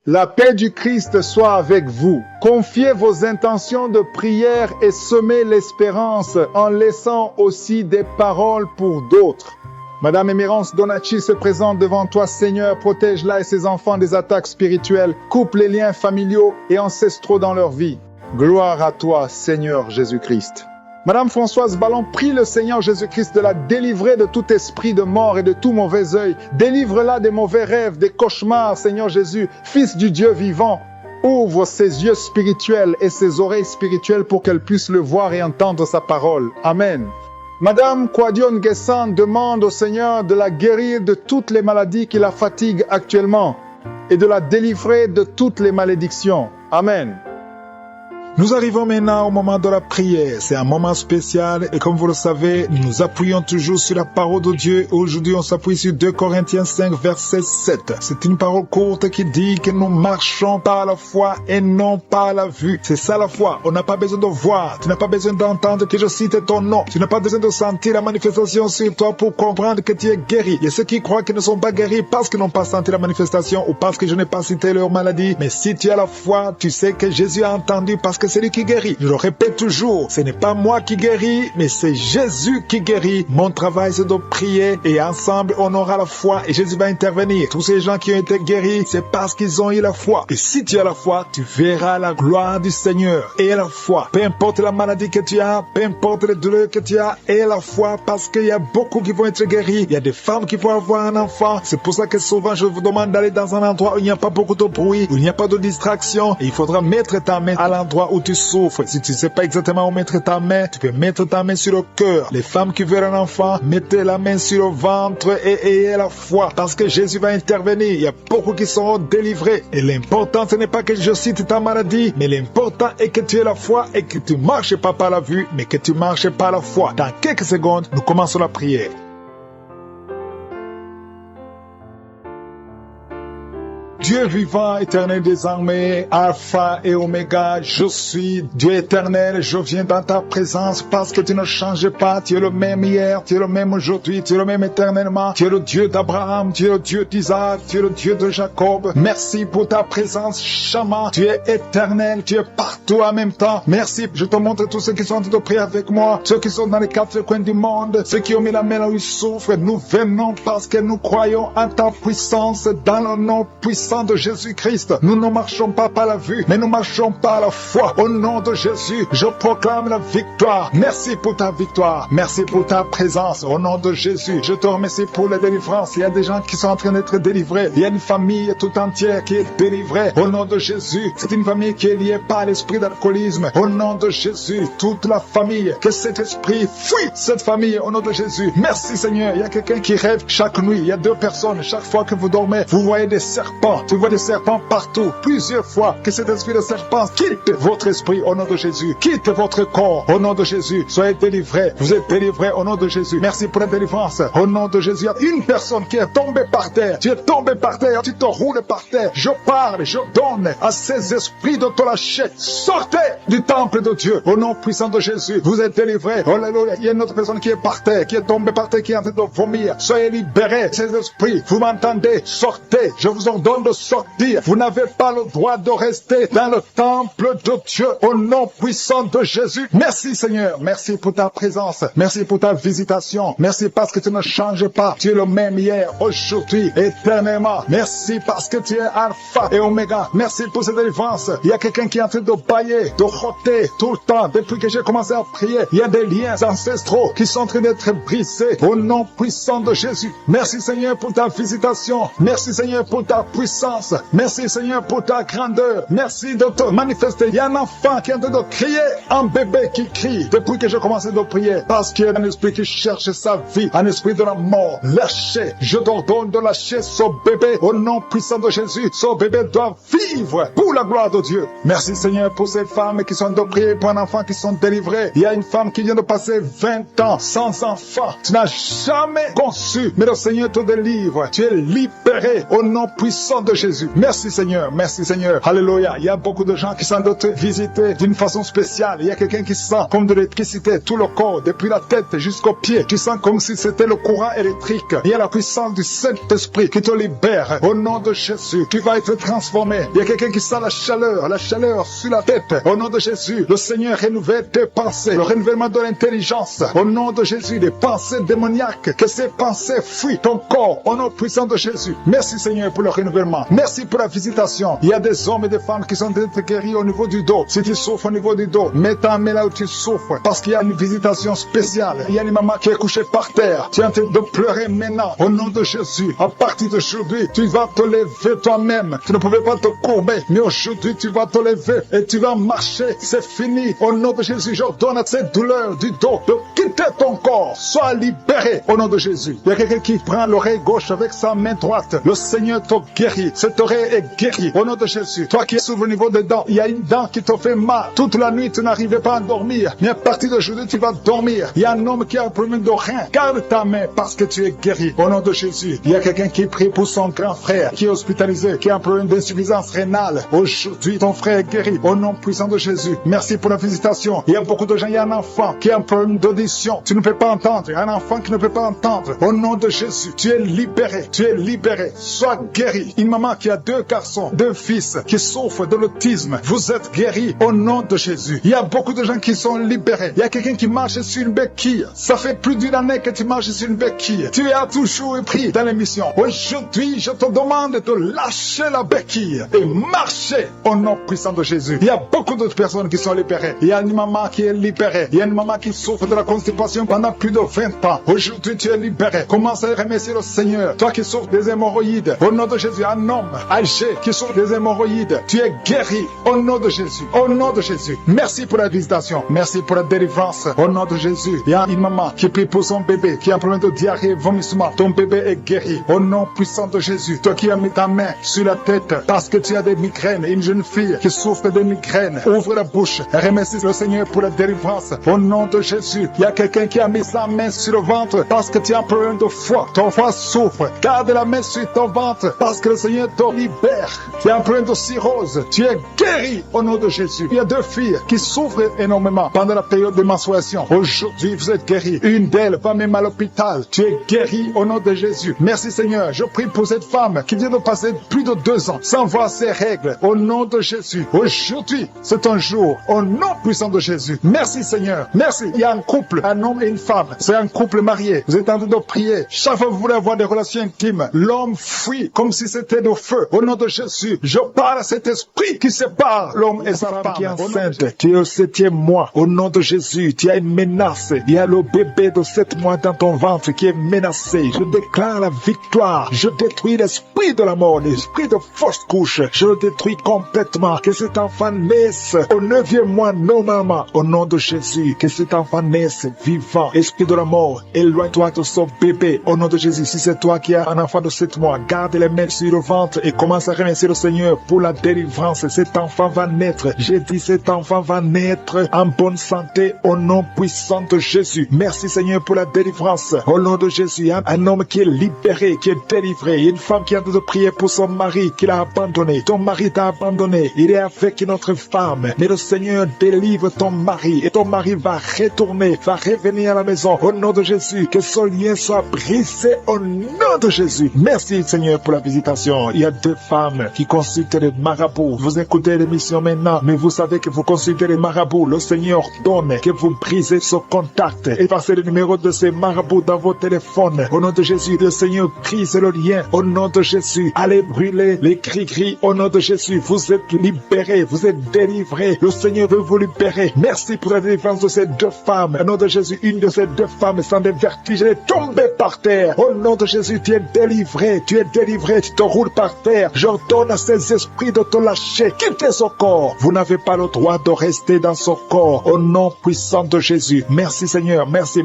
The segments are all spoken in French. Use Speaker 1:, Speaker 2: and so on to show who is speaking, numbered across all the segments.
Speaker 1: La paix du Christ soit avec vous. Confiez vos intentions de prière et semez l'espérance en laissant aussi des paroles pour d'autres. Madame Emerance Donacci se présente devant toi, Seigneur, protège-la et ses enfants des attaques spirituelles, coupe les liens familiaux et ancestraux dans leur vie. Gloire à toi, Seigneur Jésus-Christ. Madame Françoise Ballon, prie le Seigneur Jésus-Christ de la délivrer de tout esprit de mort et de tout mauvais œil. Délivre-la des mauvais rêves, des cauchemars, Seigneur Jésus, Fils du Dieu vivant. Ouvre ses yeux spirituels et ses oreilles spirituelles pour qu'elle puisse le voir et entendre sa parole. Amen. Madame Kwadion Guessan demande au Seigneur de la guérir de toutes les maladies qui la fatiguent actuellement et de la délivrer de toutes les malédictions. Amen.
Speaker 2: Nous arrivons maintenant au moment de la prière. C'est un moment spécial et comme vous le savez, nous nous appuyons toujours sur la parole de Dieu. Aujourd'hui, on s'appuie sur 2 Corinthiens 5, verset 7. C'est une parole courte qui dit que nous marchons par la foi et non par la vue. C'est ça la foi. On n'a pas besoin de voir. Tu n'as pas besoin d'entendre que je cite ton nom. Tu n'as pas besoin de sentir la manifestation sur toi pour comprendre que tu es guéri. Il y a ceux qui croient qu'ils ne sont pas guéris parce qu'ils n'ont pas senti la manifestation ou parce que je n'ai pas cité leur maladie. Mais si tu as la foi, tu sais que Jésus a entendu parce que c'est lui qui guérit. Je le répète toujours, ce n'est pas moi qui guéris, mais c'est Jésus qui guérit. Mon travail, c'est de prier et ensemble, on aura la foi et Jésus va intervenir. Tous ces gens qui ont été guéris, c'est parce qu'ils ont eu la foi. Et si tu as la foi, tu verras la gloire du Seigneur. Et la foi, peu importe la maladie que tu as, peu importe les douleurs que tu as, et la foi parce qu'il y a beaucoup qui vont être guéris. Il y a des femmes qui vont avoir un enfant. C'est pour ça que souvent, je vous demande d'aller dans un endroit où il n'y a pas beaucoup de bruit, où il n'y a pas de distraction. Et il faudra mettre ta main à l'endroit où tu souffres. Si tu ne sais pas exactement où mettre ta main, tu peux mettre ta main sur le cœur. Les femmes qui veulent un enfant, mettez la main sur le ventre et ayez la foi parce que Jésus va intervenir. Il y a beaucoup qui seront délivrés. Et l'important, ce n'est pas que je cite ta maladie, mais l'important est que tu aies la foi et que tu ne marches pas par la vue, mais que tu marches par la foi. Dans quelques secondes, nous commençons la prière. Dieu vivant, éternel des armées, Alpha et Oméga, je suis Dieu éternel, je viens dans ta présence parce que tu ne changes pas, tu es le même hier, tu es le même aujourd'hui, tu es le même éternellement, tu es le Dieu d'Abraham, tu es le Dieu d'Isaac, tu es le Dieu de Jacob. Merci pour ta présence, Shama, tu es éternel, tu es partout en même temps. Merci, je te montre tous ceux qui sont en train de prier avec moi, ceux qui sont dans les 4 coins du monde, ceux qui ont mis la main là où ils souffrent. Nous venons parce que nous croyons en ta puissance, dans le nom puissant de Jésus-Christ. Nous ne marchons pas par la vue, mais nous marchons par la foi. Au nom de Jésus, je proclame la victoire. Merci pour ta victoire. Merci pour ta présence. Au nom de Jésus, je te remercie pour la délivrance. Il y a des gens qui sont en train d'être délivrés. Il y a une famille tout entière qui est délivrée. Au nom de Jésus, c'est une famille qui est liée par l'esprit d'alcoolisme. Au nom de Jésus, toute la famille, que cet esprit fuit cette famille. Au nom de Jésus, merci Seigneur. Il y a quelqu'un qui rêve chaque nuit. Il y a 2 personnes. Chaque fois que vous dormez, vous voyez des serpents. Tu vois des serpents partout, plusieurs fois. Que cet esprit de serpent quitte votre esprit au nom de Jésus. Quitte votre corps au nom de Jésus. Soyez délivrés. Vous êtes délivrés au nom de Jésus. Merci pour la délivrance. Au nom de Jésus, il y a une personne qui est tombée par terre. Tu es tombé par terre. Tu te roules par terre. Je parle, je donne à ces esprits de te lâcher. Sortez du temple de Dieu. Au nom puissant de Jésus, vous êtes délivrés. Alléluia. Il y a une autre personne qui est par terre, qui est tombée par terre, qui est en train de vomir. Soyez libérés. Ces esprits, vous m'entendez? Sortez. Je vous ordonne de sortir. Vous n'avez pas le droit de rester dans le temple de Dieu au nom puissant de Jésus. Merci Seigneur, merci pour ta présence, merci pour ta visitation, merci parce que tu ne changes pas, tu es le même hier, aujourd'hui, éternellement. Merci parce que tu es Alpha et Oméga. Merci pour cette délivrance. Il y a quelqu'un qui est en train de bailler, de roter tout le temps. Depuis que j'ai commencé à prier, il y a des liens ancestraux qui sont en train d'être brisés au nom puissant de Jésus. Merci Seigneur pour ta visitation, merci Seigneur pour ta puissance. Merci Seigneur pour ta grandeur. Merci de te manifester. Il y a un enfant qui est en train de crier, un bébé qui crie depuis que j'ai commencé de prier. Parce qu'il y a un esprit qui cherche sa vie, un esprit de la mort. Lâchez. Je t'ordonne de lâcher ce bébé au nom puissant de Jésus. Ce bébé doit vivre pour la gloire de Dieu. Merci Seigneur pour ces femmes qui sont en train de prier pour un enfant qui sont délivrés. Il y a une femme qui vient de passer 20 ans sans enfant. Tu n'as jamais conçu, mais le Seigneur te délivre. Tu es libéré au nom puissant de de Jésus. Merci Seigneur, merci Seigneur. Alléluia. Il y a beaucoup de gens qui sont visités d'une façon spéciale. Il y a quelqu'un qui sent comme de l'électricité, tout le corps, depuis la tête jusqu'aux pieds. Tu sens comme si c'était le courant électrique. Il y a la puissance du Saint-Esprit qui te libère. Au nom de Jésus, tu vas être transformé. Il y a quelqu'un qui sent la chaleur sur la tête. Au nom de Jésus, le Seigneur renouvelle tes pensées, le renouvellement de l'intelligence. Au nom de Jésus, les pensées démoniaques, que ces pensées fuient ton corps. Au nom puissant de Jésus. Merci Seigneur pour le renouvellement. Merci pour la visitation. Il y a des hommes et des femmes qui sont guéris au niveau du dos. Si tu souffres au niveau du dos, mets ta main là où tu souffres, parce qu'il y a une visitation spéciale. Il y a une maman qui est couchée par terre. Tu es en train de pleurer maintenant. Au nom de Jésus, à partir d'aujourd'hui, tu vas te lever toi-même. Tu ne pouvais pas te courber, mais aujourd'hui tu vas te lever et tu vas marcher. C'est fini. Au nom de Jésus, j'ordonne à cette douleur du dos de quitter ton corps. Sois libéré au nom de Jésus. Il y a quelqu'un qui prend l'oreille gauche avec sa main droite. Le Seigneur te guérit. Cette oreille est guérie au nom de Jésus. Toi qui es sur le niveau des dents, il y a une dent qui te fait mal. Toute la nuit, tu n'arrivais pas à dormir. Mais à partir d'aujourd'hui, tu vas dormir. Il y a un homme qui a un problème de rein. Garde ta main parce que tu es guéri au nom de Jésus. Il y a quelqu'un qui prie pour son grand frère qui est hospitalisé, qui a un problème d'insuffisance rénale. Aujourd'hui, ton frère est guéri au nom puissant de Jésus. Merci pour la visitation. Il y a beaucoup de gens, il y a un enfant qui a un problème d'audition. Tu ne peux pas entendre. Un enfant qui ne peut pas entendre. Au nom de Jésus, tu es libéré. Tu es libéré. Sois guéri. Une maman qui a 2 garçons, 2 fils qui souffrent de l'autisme. Vous êtes guéri au nom de Jésus. Il y a beaucoup de gens qui sont libérés. Il y a quelqu'un qui marche sur une béquille. Ça fait plus d'une année que tu marches sur une béquille. Tu as toujours pris dans l'émission. Aujourd'hui, je te demande de lâcher la béquille et marcher au nom puissant de Jésus. Il y a beaucoup d'autres personnes qui sont libérées. Il y a une maman qui est libérée. Il y a une maman qui souffre de la constipation pendant plus de 20 ans. Aujourd'hui, tu es libéré. Commence à remercier le Seigneur. Toi qui souffres des hémorroïdes, au nom de Jésus, un homme âgé qui souffre des hémorroïdes, tu es guéri au nom de Jésus. Au nom de Jésus. Merci pour la visitation. Merci pour la délivrance. Au nom de Jésus. Il y a une maman qui prie pour son bébé qui a un problème de diarrhée, vomissement. Ton bébé est guéri au nom puissant de Jésus. Toi qui as mis ta main sur la tête parce que tu as des migraines, une jeune fille qui souffre de migraines, ouvre la bouche et remercie le Seigneur pour la délivrance. Au nom de Jésus. Il y a quelqu'un qui a mis sa main sur le ventre parce que tu as un problème de foie. Ton foie souffre. Garde la main sur ton ventre parce que le Seigneur te libère. Tu as un problème de cirrhose. Tu es guéri au nom de Jésus. Il y a 2 filles qui souffrent énormément pendant la période de menstruation. Aujourd'hui, vous êtes guéris. Une d'elles va même à l'hôpital. Tu es guéri au nom de Jésus. Merci Seigneur. Je prie pour cette femme qui vient de passer plus de 2 ans sans voir ses règles. Au nom de Jésus. Aujourd'hui, c'est un jour. Au nom puissant de Jésus. Merci Seigneur. Merci. Il y a un couple, un homme et une femme. C'est un couple marié. Vous êtes en train de prier. Chaque fois que vous voulez avoir des relations intimes, l'homme fuit comme si c'était de feu. Au nom de Jésus, je parle à cet esprit qui sépare l'homme et sa femme qui est enceinte. Tu es au 7e mois. Au nom de Jésus, tu as une menace. Il y a le bébé de 7 mois dans ton ventre qui est menacé. Je déclare la victoire. Je détruis l'esprit de la mort, l'esprit de fausse couche. Je le détruis complètement. Que cet enfant naisse au 9e mois normalement. Au nom de Jésus, que cet enfant naisse vivant. Esprit de la mort, éloigne-toi de son bébé. Au nom de Jésus, si c'est toi qui as un enfant de 7 mois, garde les mains sur le ventre et commence à remercier le Seigneur pour la délivrance. Cet enfant va naître. J'ai dit cet enfant va naître en bonne santé au nom puissant de Jésus. Merci Seigneur pour la délivrance. Au nom de Jésus, un homme qui est libéré, qui est délivré. Une femme qui a de prier pour son mari qui l'a abandonné. Ton mari t'a abandonné. Il est avec une autre femme. Mais le Seigneur délivre ton mari et ton mari va retourner, va revenir à la maison. Au nom de Jésus, que son lien soit brisé au nom de Jésus. Merci Seigneur pour la visitation. Il y a 2 femmes qui consultent les marabouts. Vous écoutez l'émission maintenant, mais vous savez que vous consultez les marabouts. Le Seigneur donne que vous brisez ce contact et passez le numéro de ces marabouts dans vos téléphones. Au nom de Jésus, le Seigneur brise le lien. Au nom de Jésus, allez brûler les gris-gris. Au nom de Jésus, vous êtes libérés, vous êtes délivrés. Le Seigneur veut vous libérer. Merci pour la délivrance de ces 2 femmes. Au nom de Jésus, une de ces 2 femmes sans des vertiges, elle est tombée par terre. Au nom de Jésus, tu es délivré, tu es délivré, tu te roules par terre. J'ordonne à ces esprits de te lâcher. Quittez son corps. Vous n'avez pas le droit de rester dans son corps. Au nom puissant de Jésus. Merci Seigneur, merci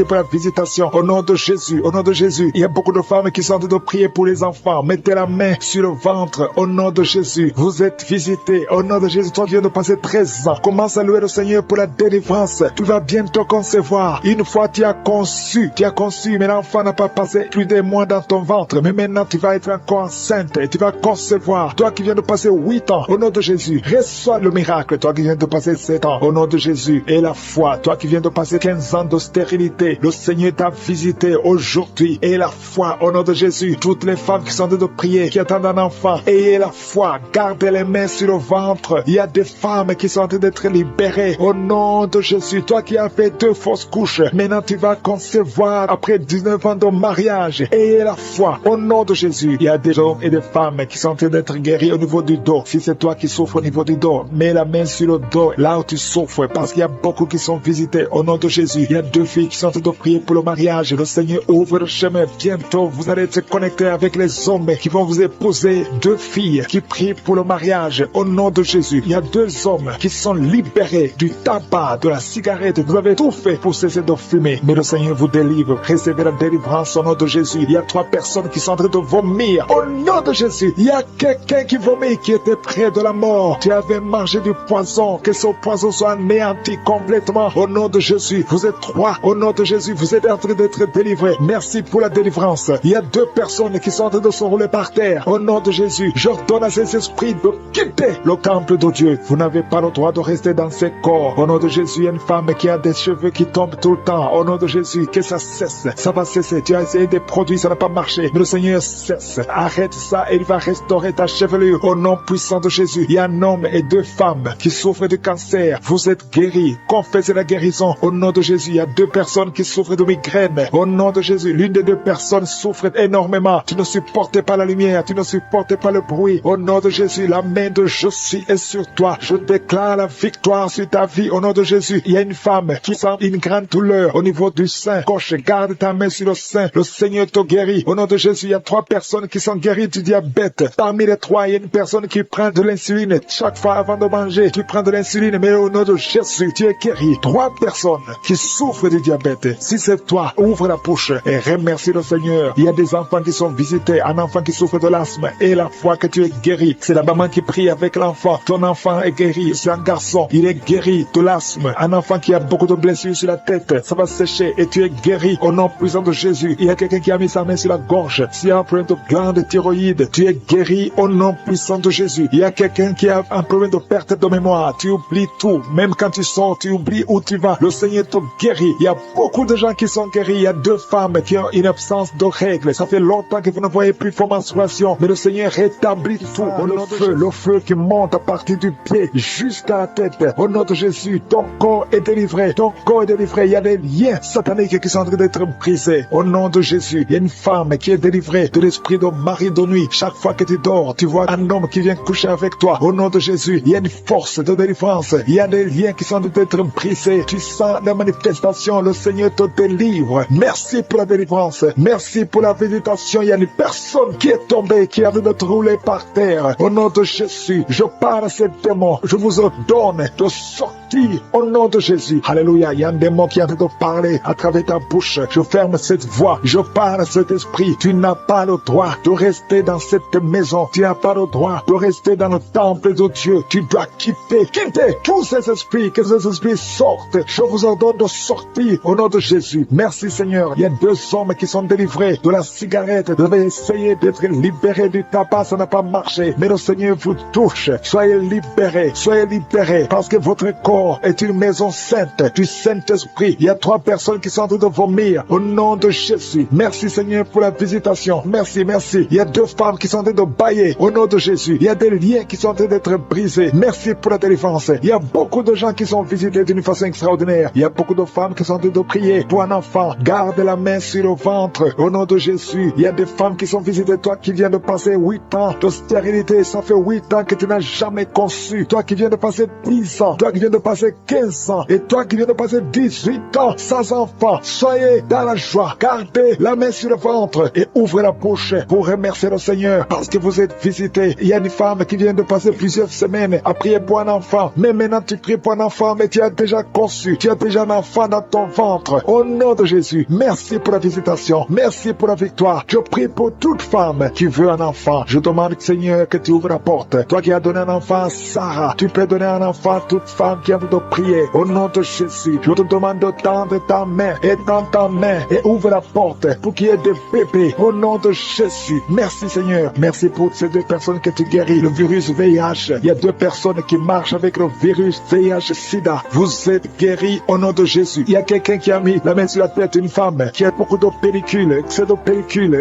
Speaker 2: pour la visitation. Au nom de Jésus, au nom de Jésus. Il y a beaucoup de femmes qui sont en train de prier pour les enfants. Mettez la main sur le ventre. Au nom de Jésus, vous êtes visités. Au nom de Jésus, toi viens de passer 13 ans. Commence à louer le Seigneur pour la délivrance. Tu vas bientôt concevoir. Une fois tu as conçu, mais l'enfant n'a pas passé plus d'un mois dans ton ventre. Mais maintenant tu vas être encore enceinte et tu vas concevoir. Toi qui viens de passer 8 ans, au nom de Jésus, reçois le miracle. Toi qui viens de passer 7 ans, au nom de Jésus, et la foi. Toi qui viens de passer 15 ans de stérilité, le Seigneur t'a visité aujourd'hui, et la foi, au nom de Jésus. Toutes les femmes qui sont en train de prier, qui attendent un enfant, ayez la foi, gardez les mains sur le ventre. Il y a des femmes qui sont en train d'être libérées, au nom de Jésus. Toi qui as fait 2 fausses couches, maintenant tu vas concevoir après 19 ans de mariage. Ayez la foi, au nom de Jésus. Il y a des hommes et des femmes qui sont en train d'être guéris au niveau du dos. Si c'est toi qui souffres au niveau du dos, mets la main sur le dos, là où tu souffres, parce qu'il y a beaucoup qui sont visités au nom de Jésus. Il y a 2 filles qui sont en train de prier pour le mariage. Le Seigneur ouvre le chemin. Bientôt, vous allez être connectés avec les hommes qui vont vous épouser. 2 filles qui prient pour le mariage au nom de Jésus. Il y a 2 hommes qui sont libérés du tabac, de la cigarette. Vous avez tout fait pour cesser de fumer, mais le Seigneur vous délivre. Recevez la délivrance au nom de Jésus. Il y a 3 personnes qui sont en train de vomir au nom de Jésus. Il y a quelqu'un qui vomit, qui était près de la mort. Tu avais mangé du poison, que ce poison soit anéanti complètement au nom de Jésus. Vous êtes 3 au nom de Jésus. Vous êtes en train d'être délivrés. Merci pour la délivrance. Il y a 2 personnes qui sont en train de se rouler par terre au nom de Jésus. J'ordonne à ces esprits de quitter le temple de Dieu. Vous n'avez pas le droit de rester dans ces corps. Au nom de Jésus, il y a une femme qui a des cheveux qui tombent tout le temps. Au nom de Jésus, que ça cesse. Ça va cesser. Tu as essayé des produits, ça n'a pas marché. Mais le Seigneur cesse. Arrête ça et il va restaurer ta chevelure. Au nom puissant de Jésus, il y a un homme et 2 femmes qui souffrent de cancer. Vous êtes guéris. Confessez la guérison. Au nom de Jésus, il y a 2 personnes qui souffrent de migraine. Au nom de Jésus, l'une des 2 personnes souffre énormément. Tu ne supportes pas la lumière. Tu ne supportes pas le bruit. Au nom de Jésus, la main de Jésus est sur toi. Je déclare la victoire sur ta vie. Au nom de Jésus, il y a une femme qui sent une grande douleur au niveau du sein gauche. Garde ta main sur le sein. Le Seigneur te guérit. Au nom de Jésus, il y a 3 personnes qui sont guéries du diabète. Parmi les 3, il y a une personne qui prend de l'insuline. Chaque fois avant de manger, tu prends de l'insuline. Mais au nom de Jésus, tu es guéri. 3 personnes qui souffrent du diabète. Si c'est toi, ouvre la bouche et remercie le Seigneur. Il y a des enfants qui sont visités. Un enfant qui souffre de l'asthme. Et la foi que tu es guéri. C'est la maman qui prie avec l'enfant. Ton enfant est guéri. C'est un garçon. Il est guéri de l'asthme. Un enfant qui a beaucoup de blessures sur la tête. Ça va sécher et tu es guéri au nom puissant de Jésus. Il y a quelqu'un qui a mis sa main sur la gorge. S'il y a un problème de glande thyroïde, tu es guéri au nom puissant de Jésus. Il y a quelqu'un qui a un problème de perte de mémoire. Tu oublies tout. Même quand tu sors, tu oublies où tu vas. Le Seigneur te guérit. Il y a beaucoup de gens qui sont guéris. Il y a 2 femmes qui ont une absence de règles. Ça fait longtemps que vous ne voyez plus vos menstruations. Mais le Seigneur rétablit tout. Le feu qui monte à partir du pied jusqu'à la tête. Au nom de Jésus, ton corps est délivré. Ton corps est délivré. Il y a des liens sataniques qui sont en train d'être brisés. Au nom de Jésus, il y a une femme qui est délivrée de l'esprit de mari de nuit. Chaque fois que tu dors, tu vois un homme qui vient coucher avec toi. Au nom de Jésus, il y a une force de délivrance. Il y a des liens qui sont en train d'être brisés. Tu sens la manifestation. Le Seigneur te délivre. Merci pour la délivrance. Merci pour la visitation. Il y a une personne qui est tombée, qui a de te rouler par terre. Au nom de Jésus, je parle à ces démons. Je vous ordonne de sortir au nom de Jésus. Alléluia. Il y a un démon qui est en train de parler à travers ta bouche. Je ferme cette voix. Je parle à cet esprit. Tu n'as pas le droit de rester dans cette maison. Tu n'as pas le droit de rester dans le temple de Dieu. Tu dois quitter tous ces esprits. Que ces esprits sortent. Je vous ordonne de sortir au nom de Jésus. Merci Seigneur. Il y a 2 hommes qui sont délivrés de la cigarette. Vous avez essayé d'être libérés du tabac. Ça n'a pas marché. Mais le Seigneur vous touche. Soyez libérés. Soyez libérés. Parce que votre corps est une maison sainte du Saint-Esprit. Il y a 3 personnes qui sont en train de vomir au nom de Jésus. Merci Seigneur pour la visitation. Merci, merci. Il y a 2 femmes qui sont en train de bailler au nom de Jésus. Il y a des liens qui sont en train d'être brisés. Merci pour la délivrance. Il y a beaucoup de gens qui sont visités d'une façon extraordinaire. Il y a beaucoup de femmes qui sont en train de prier pour un enfant. Garde la main sur le ventre au nom de Jésus. Il y a des femmes qui sont visitées. Toi qui viens de passer 8 ans de stérilité, ça fait 8 ans que tu n'as jamais conçu. Toi qui viens de passer 10 ans. Toi qui viens de passer 15 ans. Et toi qui viens de passer 18 ans sans enfant. Soyez dans la joie. Gardez la main sur le ventre et ouvrez la bouche pour remercier le Seigneur parce que vous êtes visités. Il y a une femme qui vient de passer plusieurs semaines à prier pour un enfant. Mais maintenant tu pries pour un enfant, mais tu as déjà conçu. Tu as déjà un enfant dans ton ventre. Au nom de Jésus, merci pour la visitation. Merci pour la victoire. Je prie pour toute femme qui veut un enfant. Je demande, Seigneur, que tu ouvres la porte. Toi qui as donné un enfant à Sarah, tu peux donner un enfant à toute femme qui a envie de prier. Au nom de Jésus, je te demande de tendre ta main et dans ta main et ouvre la porte pour qu'il y ait des bébés. Au nom de Jésus. Merci Seigneur. Merci pour ces 2 personnes que tu guéris. Le virus VIH. Il y a 2 personnes qui marchent avec le virus VIH-Sida. Vous êtes guéris au nom de Jésus. Il y a quelqu'un qui a mis la main sur la tête, une femme qui a beaucoup de pellicules,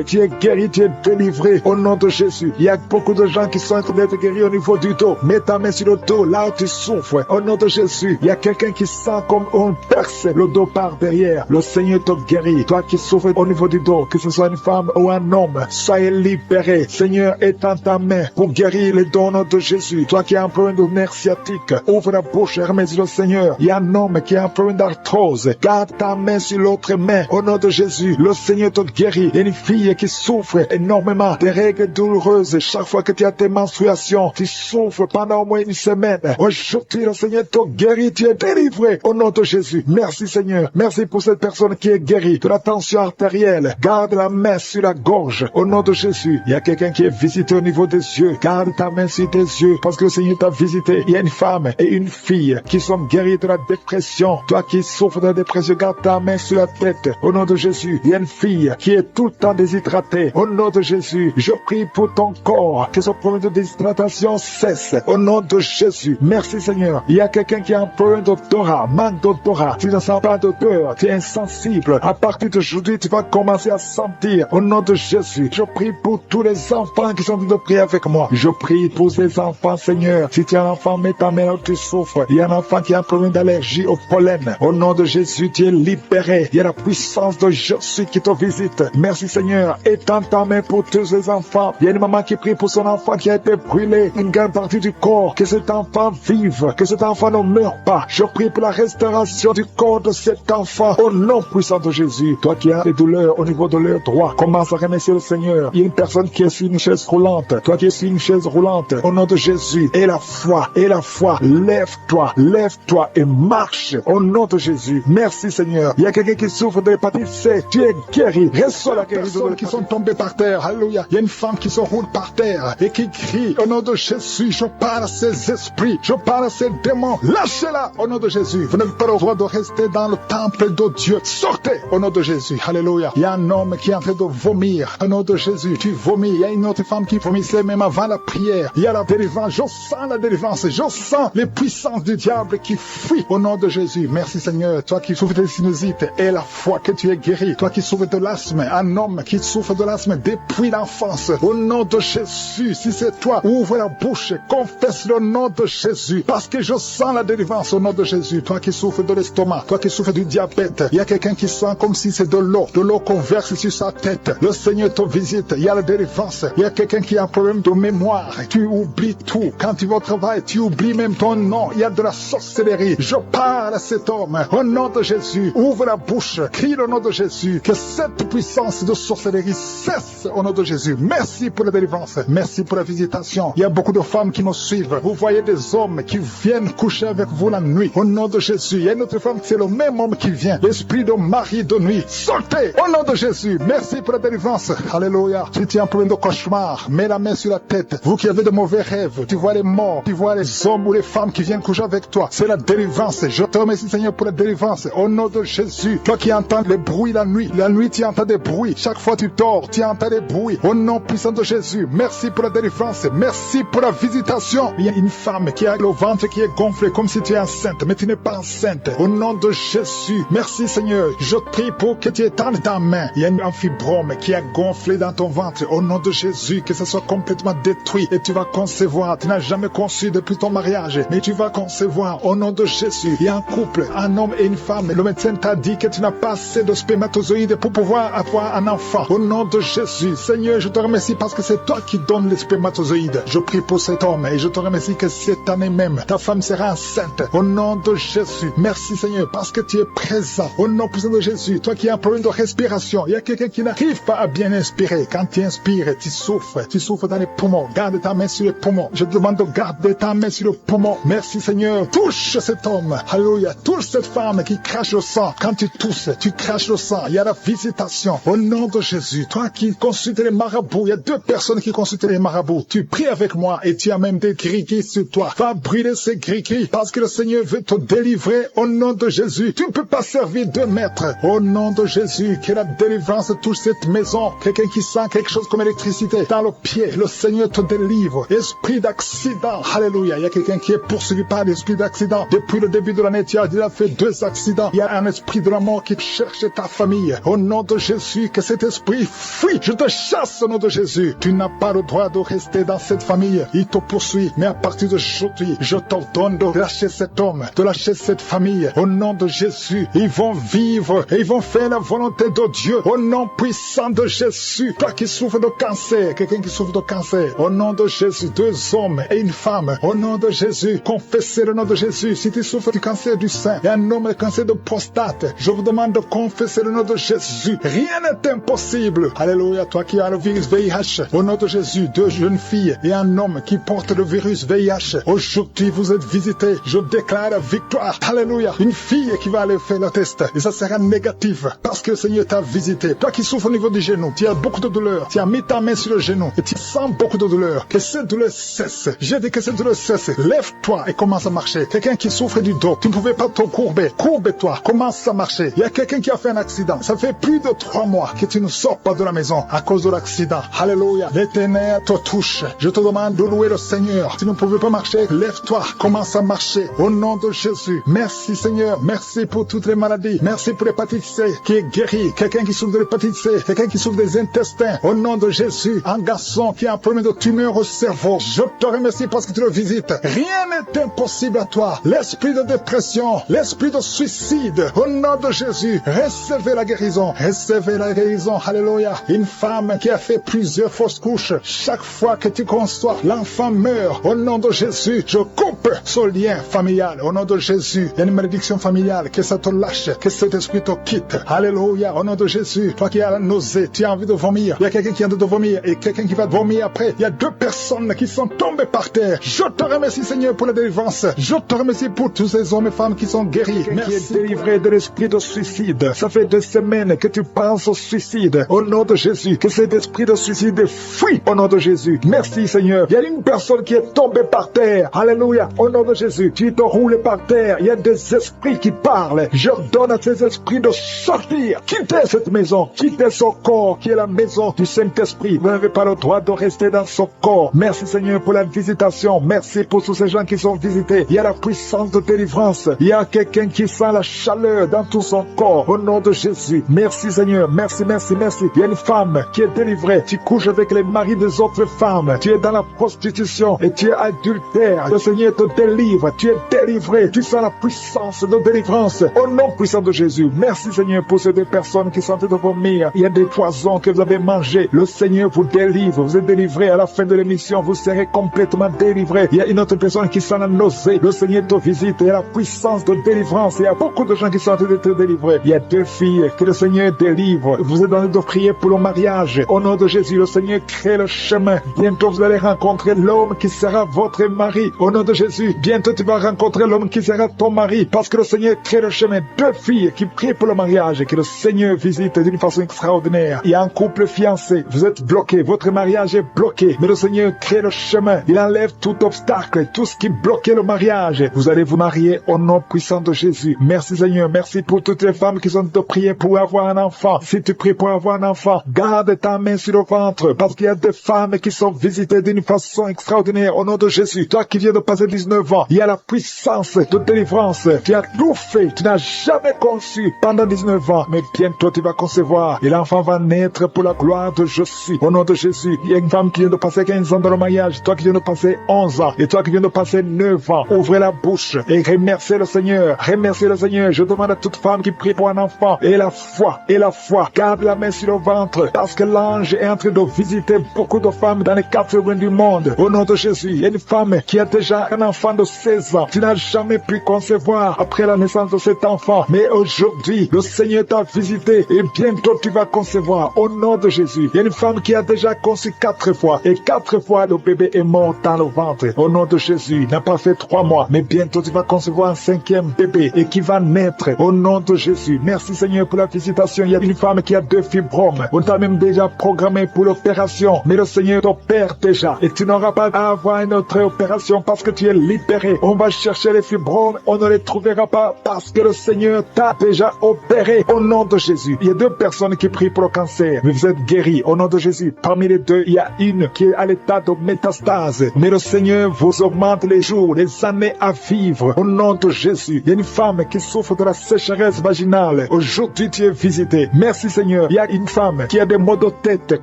Speaker 2: tu es guéri, tu es délivré au nom de Jésus. Il y a beaucoup de gens qui sont en train d'être guéris au niveau du dos. Mets ta main sur le dos, là où tu souffres, au nom de Jésus. Il y a quelqu'un qui sent comme on perce le dos par derrière. Le Seigneur te guérit. Toi qui souffres au niveau du dos, que ce soit une femme ou un homme, soyez libéré. Seigneur, étends ta main pour guérir les dons au nom de Jésus. Toi qui as un problème de nerf sciatique, ouvre la bouche et remercie le Seigneur. Il y a un homme qui a un problème d'arthrose. Garde ta main sur l'autre main. Au nom de Jésus, le Seigneur te guérit. Il y a une fille qui souffre énormément des règles douloureuses. Chaque fois que tu as tes menstruations, tu souffres pendant au moins une semaine. Aujourd'hui, le Seigneur te guérit. Tu es délivré. Au nom de Jésus. Merci Seigneur. Merci pour cette personne qui est guérie de la tension artérielle. Garde la main sur la gorge. Au nom de Jésus. Il y a quelqu'un qui est visité au niveau des yeux. Garde ta main sur tes yeux parce que le Seigneur t'a visité. Il y a une femme et une fille qui sont guéries de la dépression. Toi qui souffres de la dépression, garde ta main sur la tête. Au nom de Jésus. Il y a une fille qui est tout le temps déshydratée. Au nom de Jésus. Je prie pour ton corps. Que ce problème de déshydratation cesse. Au nom de Jésus. Merci Seigneur. Il y a quelqu'un qui a un problème d'odorat, manque d'odorat. Tu ne sens pas d'odeur. Tu es insensible. À partir d'aujourd'hui, tu vas commencer à sentir. Au nom de Jésus. Je prie pour tous les enfants qui sont en train de prier avec moi. Je prie pour ces enfants, Seigneur. Si tu es un enfant, mets ta main là où tu souffres. Il y a un enfant qui a un problème d'allergie au pollen. Au nom de Jésus, tu es libéré. Il y a la puissance de Jésus qui te visite. Merci Seigneur. Étends ta main pour tous les enfants. Il y a une maman qui prie pour son enfant qui a été brûlé. Une grande partie du corps. Que cet enfant vive. Que cet enfant ne meure pas. Je prie pour la restauration du corps de cet enfant. Au nom puissant de Jésus. Toi qui as des douleurs au niveau de leur droit, commence à remercier le Seigneur. Il y a une personne qui est sur une chaise roulante. Toi qui es sur une chaise roulante. Au nom de Jésus. Et la foi. Lève-toi. Lève-toi et marche. Au nom de Jésus. Merci Seigneur. Il y a quelqu'un qui souffre de l'hépatite C. Tu es guéri. Reçois la guérison.
Speaker 1: Personnes qui sont tombées par terre. Alléluia. Il y a une femme qui se roule par terre et qui crie au nom de Jésus. Je parle à ces esprits. Je parle à ces démons. Lâchez-la au nom de Jésus. Vous n'avez pas le droit de rester dans le temple de Dieu. Sortez au nom de Jésus. Alléluia. Il y a un homme qui est en train de vomir au nom de Jésus. Tu vomis. Il y a une autre femme qui vomissait même avant la prière. Il y a la délivrance. Je sens la délivrance. Je sens les puissances du diable qui fuient au nom de Jésus. Merci Seigneur. Toi qui souffres de sinusite et la foi que tu es guéri. Toi qui souffres de l'asthme. Un homme qui souffre de l'asthme depuis l'enfance. Au nom de Jésus. Si c'est toi, ouvre la bouche. Confesse le nom de Jésus. Parce que je sens la délivrance au nom de Jésus. Toi qui souffres de l'estomac. Toi qui souffres du diabète. Il y a quelqu'un qui sent comme si c'est de l'eau qu'on verse sur sa tête. Le Seigneur te visite. Il y a la délivrance. Il y a quelqu'un qui a un problème de mémoire. Tu oublies tout. Quand tu vas au travail, tu oublies même ton nom. Il y a de la sorcellerie. Je parle à cet homme. Au nom de Jésus. Ouvre la bouche. Crie le nom de Jésus. Que cette puissance de sorcellerie cesse au nom de Jésus. Merci pour la délivrance. Merci pour la visitation. Il y a beaucoup de femmes qui nous suivent. Vous voyez des hommes qui viennent coucher avec vous la nuit. Au nom de Jésus. Il y a une autre femme, c'est le même homme qui vient. L'esprit de mari de nuit. Sortez au nom de Jésus. Merci pour la délivrance. Alléluia. Si tu as un problème de cauchemar, mets la main sur la tête. Vous qui avez de mauvais rêves, tu vois les morts, tu vois les hommes ou les femmes qui viennent coucher avec toi. C'est la délivrance. Je te remercie Seigneur pour la délivrance. Au nom de Jésus. Toi qui entends les bruits la nuit tu entends des bruits. Chaque fois tu dors, tu entends des bruits. Au nom puissant de Jésus. Merci pour la délivrance. Merci pour la visitation. Il y a une femme qui a le ventre qui est gonflé comme si tu es enceinte, mais tu n'es pas enceinte. Au nom de Jésus. Merci Seigneur. Je prie pour que tu étendes ta main. Il y a un fibrome qui a gonflé dans ton ventre. Au nom de Jésus, que ce soit complètement détruit et tu vas concevoir. Tu n'as jamais conçu depuis ton mariage, mais tu vas concevoir. Au nom de Jésus. Il y a un couple, un homme et une femme. Le médecin t'a dit que tu n'as pas assez de spermatozoïdes pour pouvoir avoir un enfant. Au nom de Jésus. Seigneur, je te remercie parce que c'est toi qui donnes les spermatozoïdes. Je prie pour cet homme et je te remercie que cette année même, ta femme sera enceinte. Au nom de Jésus. Merci Seigneur parce que tu es présent. Au nom puissant de Jésus. Toi qui as un problème de respiration. Il y a quelqu'un qui n'arrive pas à bien inspirer. Quand tu inspires, tu souffres. Tu souffres dans les poumons. Garde ta main sur les poumons. Je te demande de garder ta main sur le poumon. Merci Seigneur. Touche cet homme. Alléluia. Touche cette femme qui crache le sang. Quand tu tousses, tu craches le sang. Il y a la visitation. Au nom de Jésus. Toi qui consultes les marabouts. Il y a 2 personnes qui consultent les marabouts. Tu pries avec moi et tu as même des gris-gris sur toi. Va brûler ces gris-gris parce que le Seigneur veut te délivrer au nom de Jésus. Tu ne peux pas servir 2 maîtres. Au nom de Jésus, que la délivrance touche cette
Speaker 2: maison, quelqu'un qui sent quelque chose comme électricité dans le pied, le Seigneur te délivre. Esprit d'accident, alléluia. Il y a quelqu'un qui est poursuivi par l'esprit d'accident. Depuis le début de l'année, tu as déjà fait 2 accidents. Il y a un esprit de la mort qui cherche ta famille. Au nom de Jésus, que cet esprit fuit. Je te chasse au nom de Jésus. Tu n'as pas le droit de rester dans cette famille. Il te poursuit. Mais à partir d'aujourd'hui, je t'ordonne de lâcher cet homme, de lâcher cette famille. Au nom de Jésus, ils vont vivre et ils vont faire la volonté de Dieu. Au nom puissant de Jésus. Toi qui souffres de cancer, quelqu'un qui souffre de cancer. Au nom de Jésus, 2 hommes et une femme. Au nom de Jésus, confessez le nom de Jésus. Si tu souffres du cancer du sein et un homme de cancer de prostate, je vous demande de confesser le nom de Jésus. Rien n'est impossible. Alléluia, toi qui as le virus VIH. Au nom de Jésus, 2 jeunes filles et un homme qui porte le virus VIH. Aujourd'hui, vous êtes visités. Je déclare la victoire. Alléluia. Une fille qui va aller faire le test et ça sera négatif parce que le Seigneur t'a visité. Toi qui souffres au niveau du genou, tu as beaucoup de douleur. Tu as mis ta main sur le genou et tu sens beaucoup de douleur. Que cette douleur cesse. J'ai dit que cette douleur cesse. Lève-toi et commence à marcher. Quelqu'un qui souffre du dos, tu ne pouvais pas te courber. Courbe-toi, commence à marcher. Il y a quelqu'un qui a fait un accident. Ça fait plus de 3 mois que tu ne sors pas de la maison à cause de l'accident. Alléluia. L'Éternel te touche. Je te demande de louer le Seigneur. Tu ne pouvais pas marcher, lève-toi, commence à marcher. Au nom de Jésus. Merci Seigneur. Merci pour toutes les maladies. Merci pour l'hépatite C qui est guérie. Quelqu'un qui souffre de l'hépatite C. Quelqu'un qui souffre des intestins. Au nom de Jésus. Un garçon qui a un problème de tumeur au cerveau. Je te remercie parce que tu le visites. Rien n'est impossible à toi. L'esprit de dépression, l'esprit de suicide. Au nom de Jésus. Recevez la guérison. Recevez la guérison. Alléluia. Une femme qui a fait plusieurs fausses couches. Chaque fois que tu conçois, l'enfant meurt. Au nom de Jésus, je coupe ce lien familial. Au nom de Jésus, il y a une malédiction familiale. Que ça te lâche. Que cet esprit te quitte. Alléluia. Au nom de Jésus, toi qui as la nausée, tu as envie de vomir. Il y a quelqu'un qui a envie de vomir et quelqu'un qui va vomir après. Il y a 2 personnes qui sont tombées par terre. Je te remercie Seigneur pour la délivrance. Je te remercie pour tous ces hommes et femmes qui sont guéris. Merci. Qui est délivré de l'esprit de suicide. Ça fait 2 semaines que tu penses au suicide. Au nom de Jésus, que cet esprit de suicide fuit. Au nom de Jésus. Merci Seigneur. Il y a une personne qui est tombée par terre. Alléluia. Au nom de Jésus, tu te roules par terre. Il y a des esprits qui parlent. Je donne à ces esprits de sortir. Quittez cette maison. Quittez son corps qui est la maison du Saint-Esprit. Vous n'avez pas le droit de rester dans son corps. Merci Seigneur pour la visitation. Merci pour tous ces gens qui sont visités. Il y a la puissance de délivrance. Il y a quelqu'un qui sent la chaleur dans tout son corps. Au nom de Jésus. Merci Seigneur. Merci, merci, merci. Il y a une femme qui est délivrée. Tu couches avec les maris des autres femmes. Tu es dans la prostitution et tu es adultère. Le Seigneur te délivre. Tu es délivré. Tu sens la puissance de délivrance. Au nom puissant de Jésus. Merci Seigneur pour ces 2 personnes qui sont en train de vomir. Il y a des poisons que vous avez mangés. Le Seigneur vous délivre. Vous êtes délivré. À la fin de l'émission, vous serez complètement délivré. Il y a une autre personne qui sent la nausée. Le Seigneur te visite. Il y a la puissance de délivrance. Il y a beaucoup de gens qui sont en train d'être délivrés. Il y a 2 filles que le Seigneur délivre. Vous êtes en train de prier pour le mariage. Au nom de Jésus, le Seigneur crée le chemin. Bientôt, vous allez rencontrer l'homme qui sera votre mari. Au nom de Jésus, bientôt tu vas rencontrer l'homme qui sera ton mari. Parce que le Seigneur crée le chemin. 2 filles qui prient pour le mariage. Que le Seigneur visite d'une façon extraordinaire. Il y a un couple fiancé. Vous êtes bloqué. Votre mariage est bloqué. Mais le Seigneur crée le chemin. Il enlève tout obstacle. Tout ce qui bloquait le mariage. Vous allez vous marier au nom puissant de Jésus. Merci Seigneur. Merci pour toutes les femmes qui sont de prier pour avoir un enfant. Si tu pries pour avoir un enfant, garde ta main sur le ventre. Parce qu'il y a des femmes qui sont visitées d'une façon extraordinaire. Au nom de Jésus. Toi qui viens de passer 19 ans, il y a la puissance de délivrance. Tu as tout fait. Tu n'as jamais conçu pendant 19 ans. Mais bientôt tu vas concevoir. Et l'enfant va naître pour la gloire de Je suis. Au nom de Jésus. Il y a une femme qui vient de passer 15 ans dans le mariage. Toi qui viens de passer 11 ans. Et toi qui viens de passer 9 ans. Ouvrez la bouche et remerciez le Seigneur. Remerciez le Seigneur. Je demande à toute femme qui prie pour un enfant. Et la foi. Et la foi. Garde la main sur le ventre. Parce que l'ange est en train de visiter beaucoup de femmes dans les 4 coins du monde. Au nom de Jésus. Il y a une femme qui a déjà un enfant de 16 ans. Tu n'as jamais pu concevoir après la naissance de cet enfant. Mais aujourd'hui, le Seigneur t'a visité. Et bientôt tu vas concevoir. Au nom de Jésus. Il y a une femme qui a déjà conçu 4 fois. Et 4 fois le bébé est mort dans le ventre. Au nom de Jésus. Il n'a pas fait 3 mois. Mais bientôt tu vas concevoir un 5e bébé. Et qui va naître. Au nom de Jésus. Merci Seigneur pour la visitation. Il y a une femme qui a 2 fibromes. On t'a même déjà programmé pour l'opération. Mais le Seigneur t'opère déjà. Et tu n'auras pas à avoir une autre opération parce que tu es libéré. On va chercher les fibromes. On ne les trouvera pas parce que le Seigneur t'a déjà opéré. Au nom de Jésus. Il y a 2 personnes qui prient pour le cancer, mais vous êtes guéris au nom de Jésus. Parmi les deux, il y a une qui est à l'état de métastase, mais le Seigneur vous augmente les jours, les années à vivre au nom de Jésus. Il y a une femme qui souffre de la sécheresse vaginale. Aujourd'hui, tu es visité. Merci Seigneur. Il y a une femme qui a des maux de tête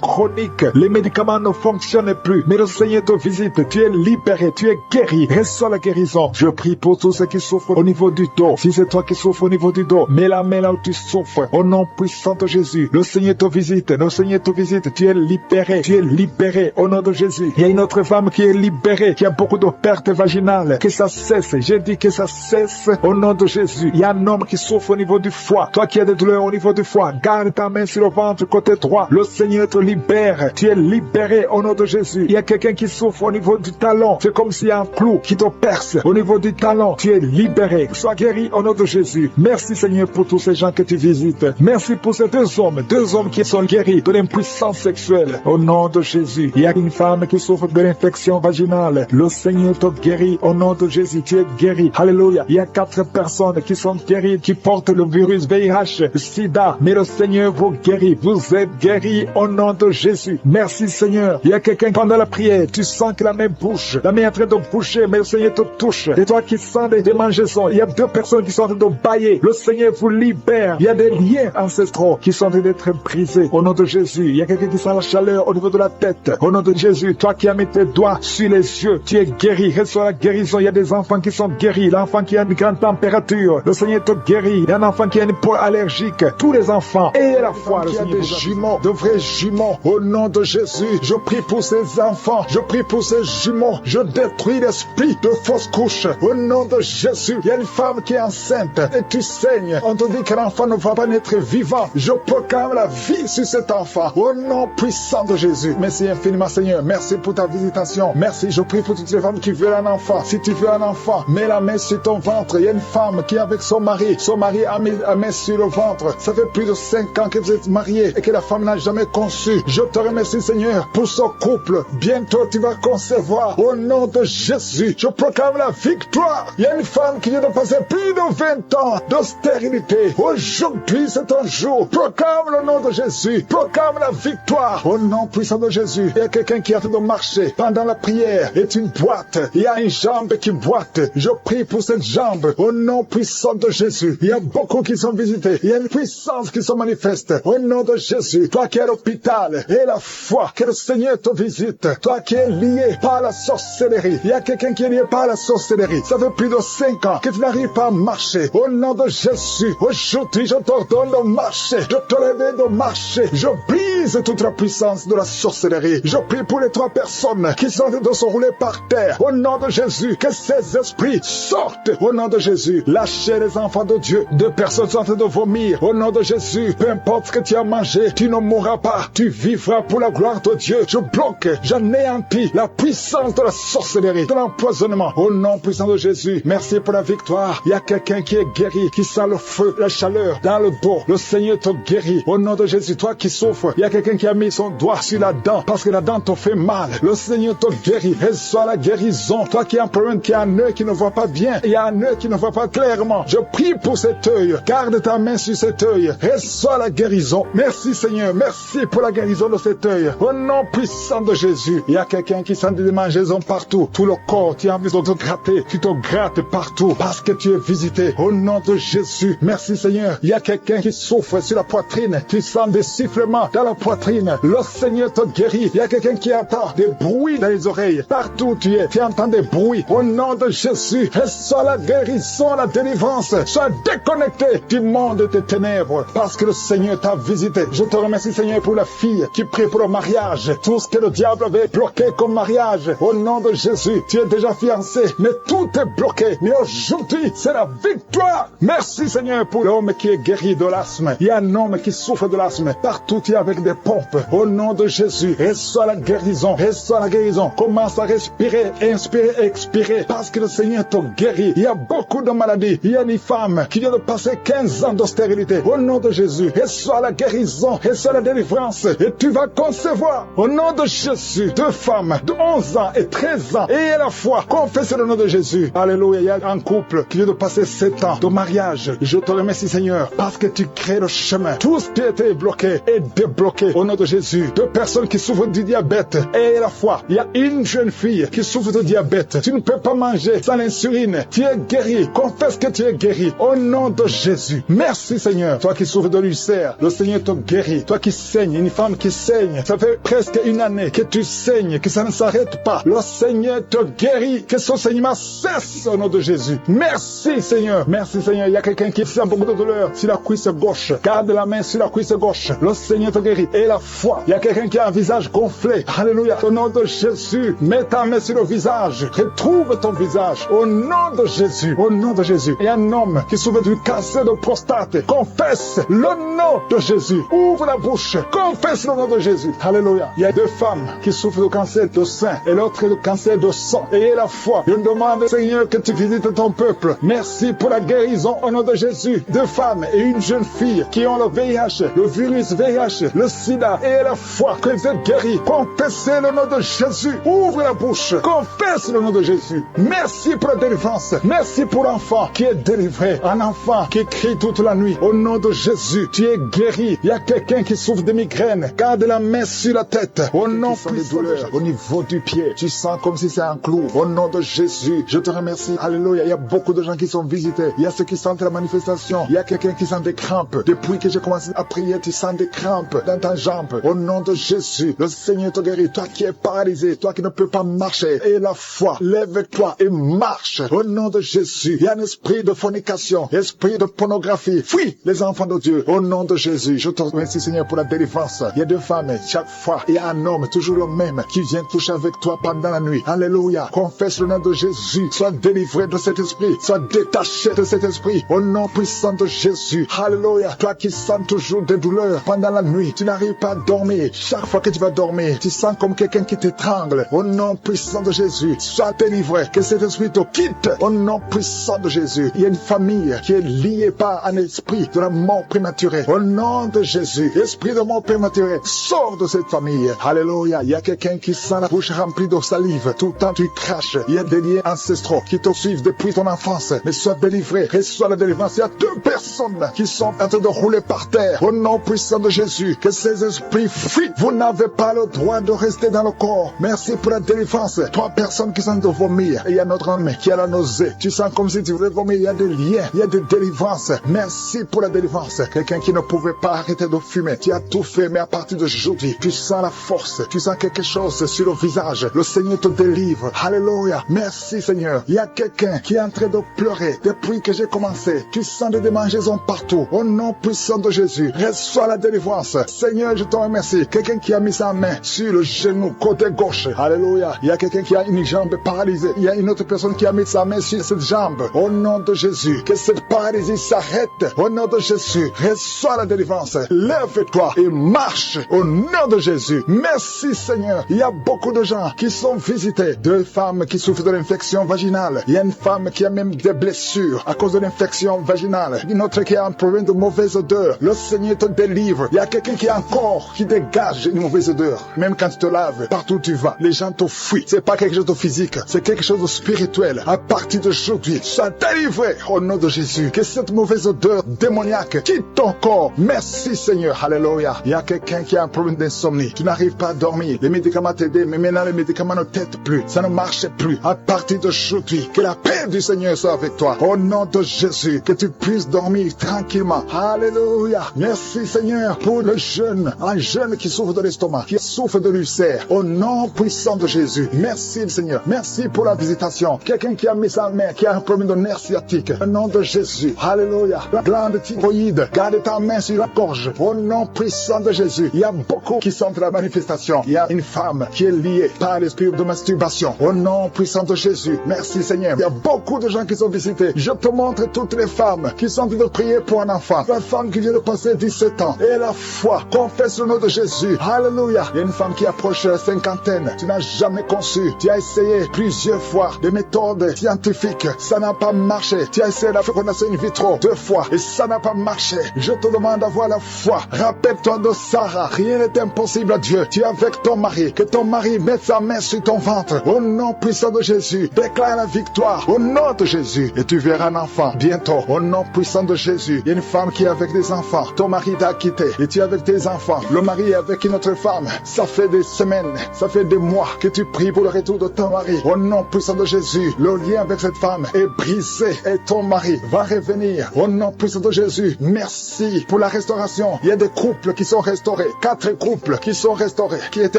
Speaker 2: chroniques. Les médicaments ne fonctionnent plus, mais le Seigneur te visite. Tu es libéré, tu es guéri. Reçois la guérison. Je prie pour tous ceux qui souffrent au niveau du dos. Si c'est toi qui souffres au niveau du dos, mets la main là où tu souffres. Au nom puissant de Jésus, le Seigneur te visite. Le Seigneur te visite. Tu es libéré. Tu es libéré au nom de Jésus. Il y a une autre femme qui est libérée, qui a beaucoup de pertes vaginales. Que ça cesse. J'ai dit que ça cesse au nom de Jésus. Il y a un homme qui souffre au niveau du foie. Toi qui as des douleurs au niveau du foie, garde ta main sur le ventre côté droit. Le Seigneur te libère. Tu es libéré au nom de Jésus. Il y a quelqu'un qui souffre au niveau du talon. C'est comme s'il y a un clou qui te perce au niveau du talon. Tu es libéré. Sois guéri au nom de Jésus. Merci Seigneur pour tous ces gens que tu visites. Merci pour ces deux hommes qui sont guéris de l'impuissance sexuelle au nom de Jésus. Il y a une femme qui souffre de l'infection vaginale. Le Seigneur te guérit au nom de Jésus. Tu es guéri. Alléluia. Il y a 4 personnes qui sont guéries, qui portent le virus VIH, SIDA. Mais le Seigneur vous guérit. Vous êtes guéris au nom de Jésus. Merci Seigneur. Il y a quelqu'un pendant la prière, tu sens que la main bouge. La main est en train de bouger, mais le Seigneur te touche. Et toi qui sens des démangeaisons, il y a 2 personnes qui sont en train de bailler. Le Seigneur vous libère. Il y a des liens ancestraux qui sont en train d'être brisés au nom de Jésus. Il y a quelqu'un qui sent la chaleur au niveau de la tête. Au nom de Jésus, toi qui as mis tes doigts sur les yeux, tu es guéri. Reçois la guérison. Il y a des enfants qui sont guéris. L'enfant qui a une grande température, le Seigneur te guérit. Il y a un enfant qui a une peau allergique. Tous les enfants et à la fois le Seigneur des jumeaux, de vrais jumeaux. Au nom de Jésus, je prie pour ces enfants. Je prie pour ces jumeaux. Je détruis l'esprit de fausse couche. Au nom de Jésus, il y a une femme qui est enceinte et tu saignes. On te dit que l'enfant ne va pas naître vivant. Je proclame la vie sur cet enfant. Au nom puissant de Jésus. Merci infiniment Seigneur. Merci pour ta visitation. Merci. Je prie pour toutes les femmes qui veulent un enfant. Si tu veux un enfant, mets la main sur ton ventre. Il y a une femme qui est avec son mari. Son mari a mis la main sur le ventre. Ça fait plus de 5 ans que vous êtes mariés et que la femme n'a jamais conçu. Je te remercie Seigneur pour ce couple. Bientôt tu vas concevoir. Au nom de Jésus, je proclame la victoire. Il y a une femme qui vient de passer plus de 20 ans de stérilité. Aujourd'hui c'est un jour. Proclame le nom de Jésus. Proclame la victoire. Au nom puissant de Jésus. Il y a quelqu'un qui est en train de marcher pendant la prière. Est une boîte. Il y a une jambe qui boite. Je prie pour cette jambe. Au nom puissant de Jésus. Il y a beaucoup qui sont visités. Il y a une puissance qui se manifeste. Au nom de Jésus. Toi qui es à l'hôpital et la foi, que le Seigneur te visite. Toi qui es lié par la sorcellerie. Il y a quelqu'un qui est lié par la sorcellerie. Ça fait plus de 5 ans que tu n'arrives pas à marcher. Au nom de Jésus. Aujourd'hui, je t'ordonne de marcher. De te lever de marcher. Je brise toute la puissance de la sorcellerie. Je prie pour les 3 personnes qui sont en train de se rouler par terre. Au nom de Jésus. Que ces esprits sortent. Au nom de Jésus. Lâchez les enfants de Dieu. 2 personnes sont en train de vomir. Au nom de Jésus. Peu importe ce que tu as mangé, tu ne mourras pas. Tu vivras pour la gloire de Dieu. Je bloque, j'anéantis la puissance de la sorcellerie, de l'empoisonnement. Au nom puissant de Jésus. Merci pour la victoire. Il y a quelqu'un qui est guéri, qui sent le feu, la chaleur dans le dos. Le Seigneur te guérit. Au nom de Jésus. Toi qui souffres, il y a quelqu'un qui a mis son doigt sur la dent parce que la dent te fait mal. Le Seigneur te guérit. Reçois la guérison. Toi qui as un problème, qui a un œil qui ne voit pas bien, il y a un œil qui ne voit pas clairement. Je prie pour cet œil. Garde ta main sur cet œil. Reçois la guérison. Merci Seigneur. Merci pour la guérison de cet œil. Au nom puissant de Jésus. Il y a quelqu'un qui sent des démangeaisons partout. Tout le corps, tu as envie de te gratter. Tu te grattes partout parce que tu es visité. Au nom de Jésus. Merci Seigneur. Il y a quelqu'un qui souffre sur la poitrine. Tu sens des sifflements dans la poitrine. Le Seigneur te guérit. Il y a quelqu'un qui entend des bruits dans les oreilles. Partout où tu es, tu entends des bruits. Au nom de Jésus. Reçois la guérison, la délivrance. Sois déconnecté du monde des ténèbres parce que le Seigneur t'a visité. Je te remercie Seigneur pour la fille qui prie pour le mariage. Tout ce que le diable avait bloqué comme mariage. Au nom de Jésus, tu es déjà fiancé, mais tout est bloqué. Mais aujourd'hui, c'est la victoire. Merci Seigneur pour l'homme qui est guéri de l'asthme. Il y a un homme qui souffre de l'asthme. Partout, tu es avec des pompes. Au nom de Jésus, reçois la guérison. Reçois la guérison. Commence à respirer, inspirer, expirer. Parce que le Seigneur te guérit. Il y a beaucoup de maladies. Il y a une femme qui vient de passer 15 ans de stérilité. Au nom de Jésus, reçois la guérison. Reçois la délivrance. Et tu vas concevoir. Au nom de Jésus, 2 femmes de 11 ans et 13 ans. Et à la fois, confessez le nom de Jésus. Alléluia. Il y a un couple qui vient de passer 7 ans de mariage. Je te remercie Seigneur parce que tu crées le chemin. Tout ce qui est été bloquée est débloquée au nom de Jésus. 2 personnes qui souffrent du diabète et la foi. Il y a une jeune fille qui souffre de diabète. Tu ne peux pas manger sans l'insuline. Tu es guéri. Confesse que tu es guéri au nom de Jésus. Merci Seigneur. Toi qui souffres de l'ulcère, le Seigneur te guérit. Toi qui saignes, une femme qui saigne, ça fait presque une année que tu saignes, que ça ne s'arrête pas. Le Seigneur te guérit. Que son saignement cesse au nom de Jésus. Merci Seigneur. Merci Seigneur. Il y a quelqu'un qui sent beaucoup de douleur sur la cuisse gauche. Garde la main sur la cuisse gauche. Le Seigneur te guérit. Et la foi. Il y a quelqu'un qui a un visage gonflé. Alléluia. Au nom de Jésus. Mets ta main sur le visage. Retrouve ton visage. Au nom de Jésus. Au nom de Jésus. Il y a un homme qui souffre du cancer de prostate. Confesse le nom de Jésus. Ouvre la bouche. Confesse le nom de Jésus. Alléluia. Il y a 2 femmes qui souffrent de cancer de sein et l'autre de cancer de sang. Ayez la foi. Je demande, Seigneur, que tu visites ton peuple. Merci pour la guérison au nom de Jésus. 2 femmes et une jeune fille qui ont le VIH, le virus VIH, le sida. Ayez la foi que vous êtes guéris. Confessez le nom de Jésus. Ouvre la bouche. Confesse le nom de Jésus. Merci pour la délivrance. Merci pour l'enfant qui est délivré. Un enfant qui crie toute la nuit. Au nom de Jésus, tu es guéri. Il y a quelqu'un qui souffre de migraine. Garde la main sur la tête. Au nom de douleur, au niveau du pied. Tu sens comme si c'est un clou. Au nom de Jésus, je te remercie. Alléluia. Il y a beaucoup de gens qui sont visités. Il y a ceux qui sentent la manifestation. Il y a quelqu'un qui sent des crampes. Depuis que j'ai commencé à prier, tu sens des crampes dans ta jambe. Au nom de Jésus, le Seigneur te guérit. Toi qui es paralysé, toi qui ne peux pas marcher. Et la foi, lève-toi et marche. Au nom de Jésus, il y a un esprit de fornication, esprit de pornographie. Fuis les enfants de Dieu. Au nom de Jésus, je te remercie Seigneur pour la délivrance. Il y a 2 femmes, chaque fois, il y a un homme, toujours le même, qui vient toucher avec toi pendant la nuit. Alléluia. Confesse le nom de Jésus. Sois délivré de cet esprit. Sois détaché de cet esprit. Au nom puissant de Jésus. Alléluia. Toi qui sens toujours des douleurs pendant la nuit, tu n'arrives pas à dormir. Chaque fois que tu vas dormir, tu sens comme quelqu'un qui t'étrangle. Au nom puissant de Jésus, sois délivré. Que cet esprit te quitte. Au nom puissant de Jésus. Il y a une famille qui est liée par un esprit de la mort prématurée. Au nom de Jésus, esprit de mort prématurée, sors de cette famille. Alléluia. Il y a quelqu'un qui sent la bouche remplie de salive. Tout le temps tu craches. Il y a des liens ancestraux qui te suivent depuis ton enfance. Mais sois délivré. Reçois la délivrance. Il y a 2 personnes qui sont en train de rouler par terre. Au nom puissant de Jésus, que ces esprits fuient. Vous n'avez pas le droit de rester dans le corps. Merci pour la délivrance. 3 personnes qui sont de vomir. Et il y a notre homme qui a la nausée. Tu sens comme si tu voulais vomir. Il y a des liens. Il y a des délivrances. Merci pour la délivrance. Quelqu'un qui ne pouvait pas arrêter de fumer. Tu as tout fait, mais à partir d'aujourd'hui, tu sens la force. Tu sens quelque chose sur le visage. Le Seigneur te délivre. Alléluia. Merci Seigneur. Il y a quelqu'un qui est en train de pleurer depuis que j'ai commencé. Tu sens des démangeaisons partout. Au nom puissant de Jésus, reçois la délivrance. Seigneur, je te remercie. Quelqu'un qui a mis sa main sur le genou côté gauche. Alléluia. Il y a quelqu'un qui a une jambe paralysée. Il y a une autre personne qui a mis sa main sur cette jambe. Au nom de Jésus, que cette paralysie s'arrête. Au nom de Jésus, reçois la délivrance. Lève-toi et marche. Au nom de Jésus. Merci Seigneur. Il y a beaucoup de gens qui sont visités. 2 femmes qui souffrent de l'infection vaginale. Il y a une femme qui a même des blessures à cause de l'infection vaginale. Une autre qui a un problème de mauvaise odeur. Le Seigneur te délivre. Il y a quelqu'un qui a un corps qui dégage une mauvaise odeur. Même quand tu te laves, partout où tu vas, les gens te fuient. C'est pas quelque chose de physique, c'est quelque chose de spirituel. À partir d'aujourd'hui, sois délivré au nom de Jésus. Que cette mauvaise odeur démoniaque quitte ton corps. Merci Seigneur. Alléluia. Il y a quelqu'un qui a un problème d'insomnie. Tu n'arrives pas à dormir. Les médicaments t'aident, mais maintenant les médicaments ne t'aident plus. Ça ne marche plus. À partir d'aujourd'hui, que la paix du Seigneur soit avec toi. Au nom de Jésus, que tu puisses dormir tranquillement. Alléluia. Merci Seigneur pour le jeune, un jeune qui souffre de l'estomac, qui souffre de l'ulcère. Au nom puissant de Jésus. Merci Seigneur. Merci pour la visitation. Quelqu'un qui a mis sa main, qui a un problème de nerf sciatique. Au nom de Jésus. Alléluia. La glande thyroïde, garde ta main sur la gorge. Au nom puissant de Jésus. Il y a beaucoup qui sentent la manifestation. Il y a une femme qui est liée par l'esprit de masturbation. Au nom puissant de Jésus. Merci Seigneur. Il y a beaucoup de gens qui sont visités. Je te montre toutes les femmes qui sont en train de prier pour un enfant. La femme qui vient de passer 17 ans. Et la foi. Confesse le nom de Jésus. Alléluia. Il y a une femme qui approche la cinquantaine. Tu n'as jamais conçu. Tu as essayé plusieurs fois des méthodes scientifiques. Ça n'a pas marché. Tu as essayé la fécondation in vitro 2 fois. Et ça n'a pas marché. Je te demande d'avoir la foi. Rappelle-toi de Sarah. Rien n'est impossible à Dieu. Tu es avec ton mari. Que ton mari mette sa main sur ton ventre. Au nom puissant de Jésus. Déclare la victoire. Au nom de Jésus. Et tu verras un enfant bientôt. Au nom puissant de Jésus. Il y a une femme qui est avec des enfants. Ton mari t'a quitté et tu es avec tes enfants. Le mari est avec une autre femme. Ça fait des semaines, ça fait des mois que tu pries pour le retour de ton mari. Au nom puissant de Jésus, le lien avec cette femme est brisé et ton mari va revenir. Au nom puissant de Jésus, merci pour la restauration. Il y a des couples qui sont restaurés. 4 couples qui sont restaurés, qui étaient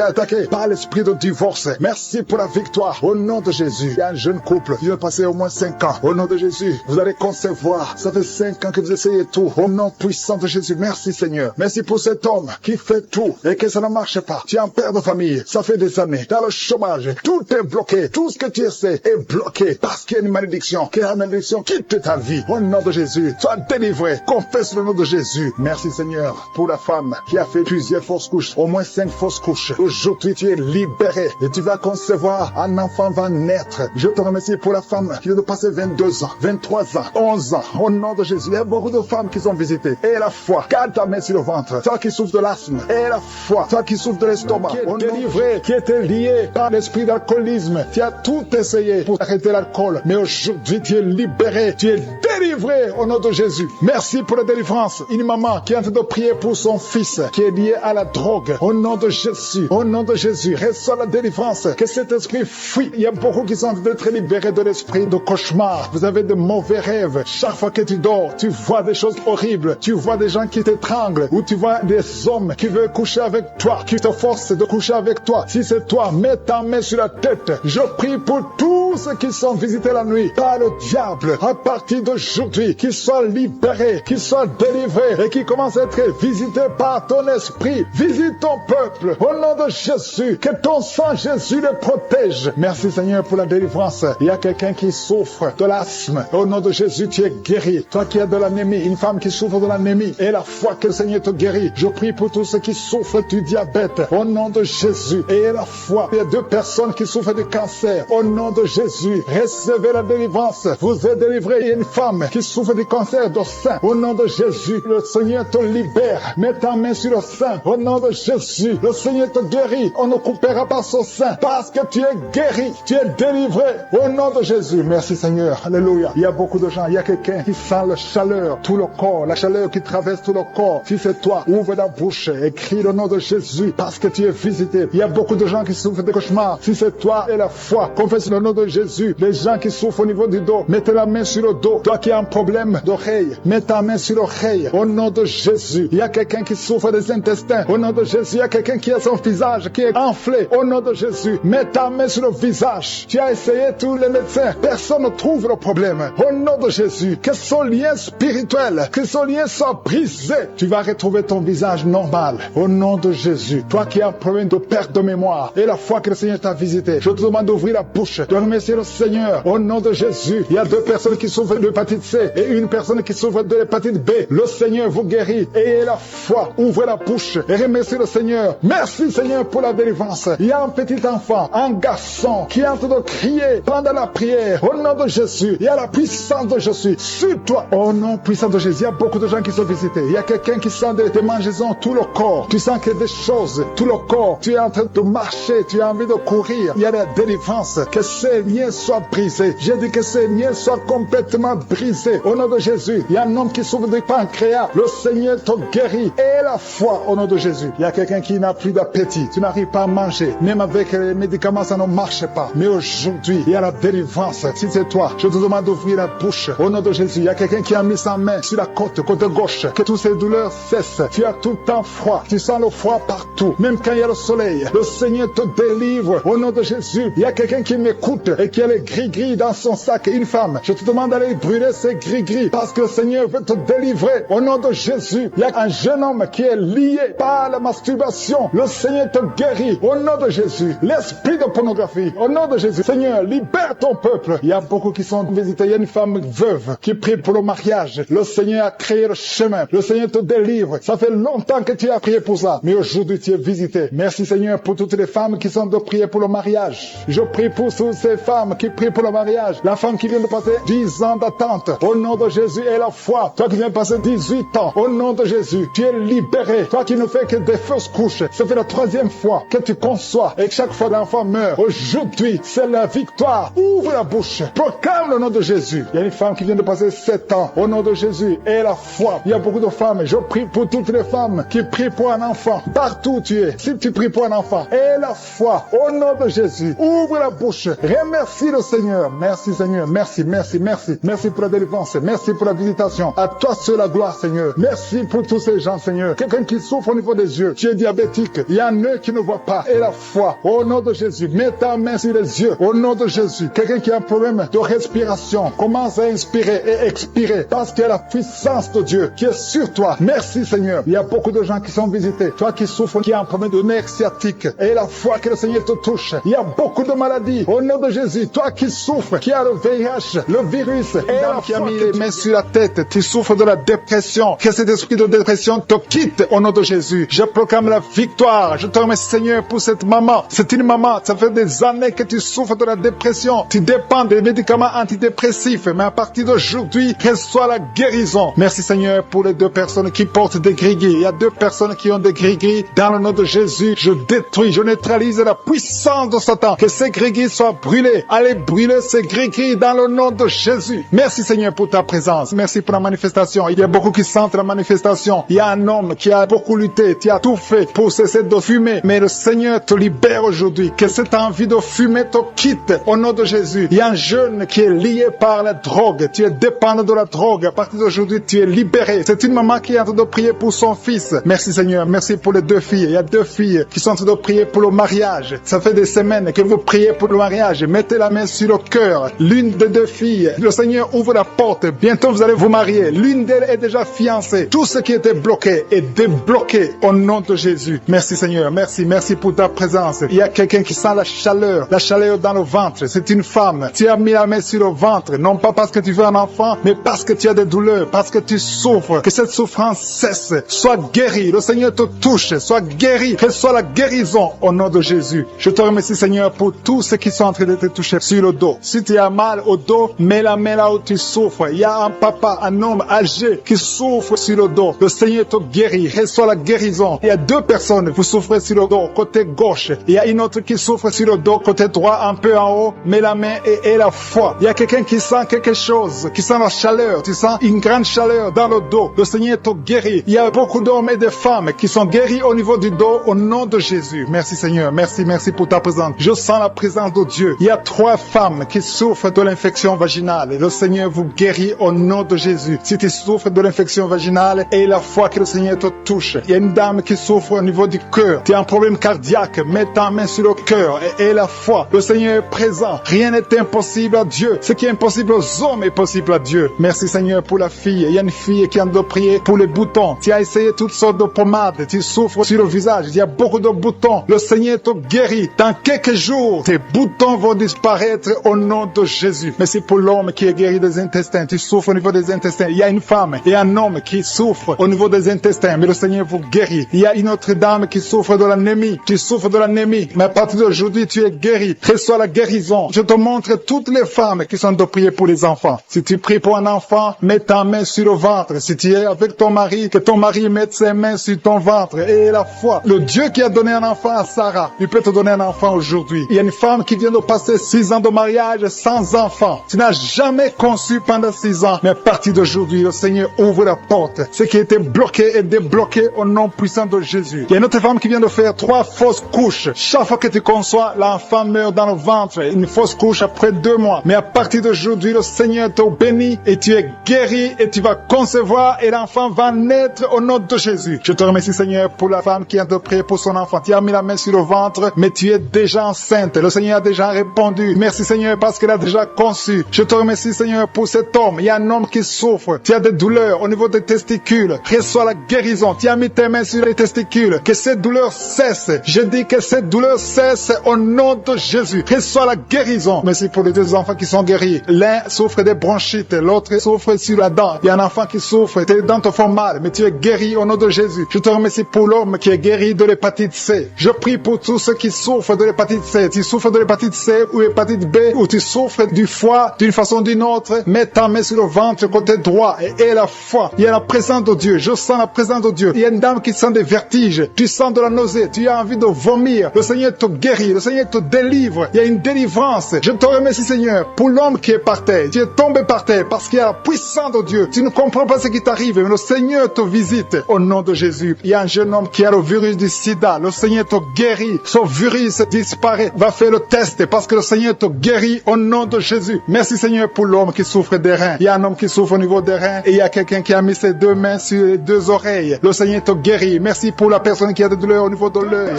Speaker 2: attaqués par l'esprit de divorce. Merci pour la victoire. Au nom de Jésus, il y a un jeune couple qui vient de passer au moins 5 ans. Au nom de Jésus, vous allez concevoir. Ça fait 5 ans que vous essayez tout. Au nom puissant de Jésus, merci Seigneur. Merci pour cet homme qui fait tout et que ça ne marche pas. Tu es un père de famille, ça fait des années. Dans le chômage, tout est bloqué. Tout ce que tu essaies est bloqué parce qu'il y a une malédiction. Que la malédiction quitte ta vie. Au nom de Jésus, sois délivré. Confesse le nom de Jésus. Merci Seigneur pour la femme qui a fait plusieurs fausses couches, au moins 5 fausses couches. Aujourd'hui, tu es libéré et tu vas concevoir. Un enfant va naître. Je te remercie pour la femme qui vient de passer 22 ans, 23 ans, 11 ans. Au nom de Jésus, il y a beaucoup de femmes qui sont visitées. Et la foi, garde ta main sur le ventre. Toi qui souffres de l'asthme, et la foi, toi qui souffres de l'estomac, qui est délivré, qui était lié par l'esprit d'alcoolisme. Tu as tout essayé pour arrêter l'alcool, mais aujourd'hui tu es libéré, tu es délivré au nom de Jésus. Merci pour la délivrance. Une maman qui est en train de prier pour son fils qui est lié à la drogue. Au nom de Jésus, au nom de Jésus, reçois la délivrance. Que cet esprit fuit. Il y a beaucoup qui sont en train d'être libérés de l'esprit de cauchemar. Vous avez de mauvais rêves. Chaque fois que tu dors, tu vois des choses horribles. Tu vois des gens qui t'étranglent ou tu vois des hommes qui veulent coucher avec toi, qui te forcent de coucher avec toi. Si c'est toi, mets ta main sur la tête. Je prie pour tous ceux qui sont visités la nuit par le diable. À partir d'aujourd'hui, qu'ils soient libérés, qu'ils soient délivrés et qu'ils commencent à être visités par ton esprit. Visite ton peuple au nom de Jésus. Que ton sang Jésus les protège. Merci Seigneur pour la délivrance. Il y a quelqu'un qui souffre de l'asthme. Au nom de Jésus, tu es guéri. Toi qui as de l'anémie, une femme qui souffre de l'anémie et la foi que le Seigneur te guérit. Je prie pour tous ceux qui souffrent du diabète. Au nom de Jésus. Et la foi. Il y a 2 personnes qui souffrent du cancer. Au nom de Jésus. Recevez la délivrance. Vous êtes délivrés. Il y a une femme qui souffre du cancer du sein. Au nom de Jésus. Le Seigneur te libère. Mets ta main sur le sein. Au nom de Jésus. Le Seigneur te guérit. On ne coupera pas son sein. Parce que tu es guéri. Tu es délivré. Au nom de Jésus. Merci Seigneur. Alléluia. Il y a beaucoup de gens. Il y a quelqu'un qui sent la chaleur. Tout le corps. La chaleur qui traverse tout le corps. Si c'est toi, ouvre la bouche et crie le nom de Jésus. Parce que tu es visité. Il y a beaucoup de gens qui souffrent de cauchemars. Si c'est toi et la foi, confesse le nom de Jésus. Les gens qui souffrent au niveau du dos, mettez la main sur le dos. Toi qui as un problème d'oreille, mets ta main sur l'oreille. Au nom de Jésus. Il y a quelqu'un qui souffre des intestins. Au nom de Jésus. Il y a quelqu'un qui a son visage qui est enflé. Au nom de Jésus. Mets ta main sur le visage. Tu as essayé tous les médecins. Personne ne trouve le problème. Au nom de Jésus. Que son lien spirituel, que son lien soit brisé. Tu vas retrouver ton visage normal. Au nom de Jésus. Toi qui as un problème de perte de mémoire et la foi que le Seigneur t'a visité, je te demande d'ouvrir la bouche, de remercier le Seigneur. Au nom de Jésus. Il y a 2 personnes qui souffrent de l'hépatite C et une personne qui souffre de l'hépatite B. Le Seigneur vous guérit. Ayez la foi. Ouvrez la bouche et remerciez le Seigneur. Merci Seigneur pour la délivrance. Il y a un petit enfant, un garçon qui est en train de crier pendant la prière. Au nom de Jésus. Il y a la puissance de Jésus sur toi. Au nom puissant de Jésus. Il y a beaucoup de gens qui sont visités. Il y a quelqu'un qui sent des mangeaisons tout le corps. Tu sens qu'il y a des choses tout le corps. Tu es en train de marcher. Tu as envie de courir. Il y a la délivrance. Que ces liens soient brisés. J'ai dit que ces liens soient complètement brisés. Au nom de Jésus. Il y a un homme qui souffre du pancréas. Le Seigneur te guérit. Et la foi au nom de Jésus. Il y a quelqu'un qui n'a plus d'appétit. Tu n'arrives pas à manger. Même avec les médicaments, ça ne marche pas. Mais aujourd'hui, il y a la délivrance. Si c'est toi, je te demande d'ouvrir la bouche. Au nom de Jésus. Il y a quelqu'un qui a mis sa main sur la côte gauche. Que toutes ces douleurs cessent. Tu as tout le temps froid. Tu sens le froid partout. Même quand il y a le soleil. Le Seigneur te délivre. Au nom de Jésus. Il y a quelqu'un qui m'écoute et qui a les gris-gris dans son sac. Une femme. Je te demande d'aller brûler ces gris-gris. Parce que le Seigneur veut te délivrer. Au nom de Jésus. Il y a un jeune homme qui est lié par la masturbation. Le Seigneur te guérit. Au nom de Jésus. L'esprit de pornographie. Au nom de Jésus. Seigneur, libère ton peuple. Il y a beaucoup qui sont visités. Il y a une femme veuve qui prie pour le mariage. Le Seigneur a créé le chemin. Le Seigneur te délivre. Ça fait longtemps que tu as prié pour ça. Mais aujourd'hui, tu es visité. Merci Seigneur pour toutes les femmes qui sont de prier pour le mariage. Je prie pour toutes ces femmes qui prient pour le mariage. La femme qui vient de passer 10 ans d'attente. guérissante. Au nom de Jésus et la foi. Toi qui viens de passer 18 ans, au nom de Jésus, tu es libéré. Toi qui ne fais que des fausses couches, ça fait la 3e fois que tu conçois et que chaque fois l'enfant meurt. Aujourd'hui, c'est la victoire. Ouvre la bouche. Proclame le nom de Jésus. Il y a une femme qui vient de passer 7 ans. Au nom de Jésus et la foi. Il y a beaucoup de femmes. Je prie pour toutes les femmes qui prient pour un enfant. Partout où tu es. Si tu pries pour un enfant et la foi. Au nom de Jésus. Ouvre la bouche. Remercie le Seigneur. Merci Seigneur. Merci, merci, merci. Merci pour la délivrance. Merci pour la visitation. À toi seul la gloire Seigneur. Merci pour tous ces gens Seigneur. Quelqu'un qui souffre au niveau des yeux. Tu es diabétique. Il y a un œil qui ne voit pas. Et la foi. Au nom de Jésus. Mets ta main sur les yeux. Au nom de Jésus. Quelqu'un qui a un problème de respiration. Commence à inspirer et expirer. Parce qu'il y a la puissance de Dieu qui est sur toi. Merci Seigneur. Il y a beaucoup de gens qui sont visités. Toi qui souffres, qui a un problème de nerf sciatique. Et la foi que le Seigneur te touche. Il y a beaucoup de maladies. Au nom de Jésus. Toi qui souffres, qui a le VIH, le virus. Et la qui a mis les mains sur la tête. Tu souffres de la dépression. Que cet esprit de dépression te quitte au nom de Jésus. Je proclame la victoire. Je te remercie Seigneur pour cette maman. C'est une maman. Ça fait des années que tu souffres de la dépression. Tu dépends des médicaments antidépressifs. Mais à partir d'aujourd'hui, reçois la guérison. Merci Seigneur pour les 2 personnes qui portent des gris-gris. Il y a 2 personnes qui ont des gris-gris. Dans le nom de Jésus, je détruis, je neutralise la puissance de Satan. Que ces gris-gris soient brûlés. Allez brûler ces gris-gris dans le nom de Jésus. Merci Seigneur pour ta présence. Merci pour la manifestation. Il y a beaucoup qui sentent la manifestation. Il y a un homme qui a beaucoup lutté. Tu as tout fait pour cesser de fumer. Mais le Seigneur te libère aujourd'hui. Que cette envie de fumer te quitte au nom de Jésus. Il y a un jeune qui est lié par la drogue. Tu es dépendant de la drogue. À partir d'aujourd'hui, tu es libéré. C'est une maman qui est en train de prier pour son fils. Merci Seigneur. Merci pour les 2 filles. Il y a 2 filles qui sont en train de prier pour le mariage. Ça fait des semaines que vous priez pour le mariage. Mettez la main sur le cœur. L'une des 2 filles, le Seigneur ouvre la porte. Bientôt vous allez vous marier. L'une d'elles est déjà fiancée. Tout ce qui était bloqué est débloqué au nom de Jésus. Merci Seigneur. Merci. Merci pour ta présence. Il y a quelqu'un qui sent la chaleur dans le ventre. C'est une femme. Tu as mis la main sur le ventre. Non pas parce que tu veux un enfant, mais parce que tu as des douleurs, parce que tu souffres. Que cette souffrance cesse. Sois guéri. Le Seigneur te touche. Sois guéri. Reçois la guérison au nom de Jésus. Je te remercie Seigneur pour tous ceux qui sont en train de te toucher sur le dos. Si tu as mal au dos, mets la main là où tu souffres. Il y a un papa, un homme âgé qui souffre sur le dos. Le Seigneur te guérit. Reçois la guérison. Il y a 2 personnes, vous souffrez sur le dos, côté gauche. Il y a une autre qui souffre sur le dos, côté droit, un peu en haut. Mets la main et la foi. Il y a quelqu'un qui sent quelque chose, qui sent la chaleur. Tu sens une grande chaleur dans le dos. Le Seigneur te guérit. Il y a beaucoup d'hommes et de femmes qui sont guéris au niveau du dos au nom de Jésus. Merci Seigneur. Merci pour ta présence. Je sens la présence de Dieu. Il y a 3 femmes qui souffrent de l'infection vaginale. Le Seigneur vous guérit au nom de Jésus. Si tu souffres de l'infection vaginale, et la foi que le Seigneur te touche. Il y a une dame qui souffre au niveau du cœur. Tu as un problème cardiaque. Mets ta main sur le cœur et la foi. Le Seigneur est présent. Rien n'est impossible à Dieu. Ce qui est impossible aux hommes est possible à Dieu. Merci Seigneur pour la fille. Il y a une fille qui a de prier pour les boutons. Tu as essayé toutes sortes de pommades. Tu souffres sur le visage. Il y a beaucoup de boutons. Le Seigneur te guérit. Dans quelques jours, tes boutons vont disparaître au nom de Jésus. Merci pour l'homme qui est guéri des intestins. Tu souffres au niveau des intestins. Il y a une femme et un homme qui souffrent au niveau des intestins. Mais le Seigneur vous guérit. Il y a une autre dame qui souffre de l'anémie. Tu souffres de l'anémie. Mais à partir d'aujourd'hui, tu es guéri. Reçois la guérison. Je te montre toutes les femmes qui sont de prier pour les enfants. Si tu pries pour un enfant, mets ta main sur le ventre. Si tu es avec ton mari, que ton mari mette ses mains sur ton ventre. Et la foi. Le Dieu qui a donné un enfant à Sarah, il peut te donner un enfant aujourd'hui. Il y a une femme qui vient de passer 6 ans de mariage sans enfant. Tu n'as jamais conçu pendant 6 ans. Mais à partir d'aujourd'hui, le Seigneur ouvre la porte. Ce qui était bloqué est débloqué au nom puissant de Jésus. Il y a une autre femme qui vient de faire 3 fausses couches. Chaque fois que tu conçois, l'enfant meurt dans le ventre. Une fausse couche après 2 mois. Mais à partir d'aujourd'hui, le Seigneur te bénit et tu es guéri et tu vas concevoir et l'enfant va naître au nom de Jésus. Je te remercie Seigneur pour la femme qui a de prier pour son enfant. Tu as mis la main sur le ventre, mais tu es déjà enceinte. Le Seigneur a déjà répondu. Merci Seigneur parce qu'il a déjà conçu. Je te remercie Seigneur pour cet homme. Il y a un homme qui souffre. Tu as des douleurs au niveau des testicules. Reçois la guérison. Tu as mis tes mains sur les testicules. Que cette douleur cesse. Je dis que cette douleur cesse au nom de Jésus. Reçois la guérison. Merci pour les 2 enfants qui sont guéris. L'un souffre des bronchites, l'autre souffre sur la dent. Il y a un enfant qui souffre. Tes dents te font mal, mais tu es guéri au nom de Jésus. Je te remercie pour l'homme qui est guéri de l'hépatite C. Je prie pour tous ceux qui souffrent de l'hépatite C. Tu souffres de l'hépatite C ou l'hépatite B ou tu souffres du foie d'une façon ou d'une autre. Mets ta main sur le ventre, côté droit, et la foi. Il y a la présence de Dieu. Je sens la présence de Dieu. Il y a une dame qui sent des vertiges. Tu sens de la nausée. Tu as envie de vomir. Le Seigneur te guérit. Le Seigneur te délivre. Il y a une délivrance. Je te remercie, Seigneur, pour l'homme qui est par terre. Tu es tombé par terre parce qu'il y a la puissance de Dieu. Tu ne comprends pas ce qui t'arrive, mais le Seigneur te visite. Au nom de Jésus. Il y a un jeune homme qui a le virus du sida. Le Seigneur te guérit. Son virus disparaît. Va faire le test parce que le Seigneur te guérit au nom de Jésus. Merci, Seigneur, pour l'homme qui souffre des reins. Il y a un homme qui souffre au niveau des reins et il y a quelqu'un qui a mis ses deux mains sur les deux oreilles. Le Seigneur te guérit. Merci pour la personne qui a des douleurs au niveau de l'œil.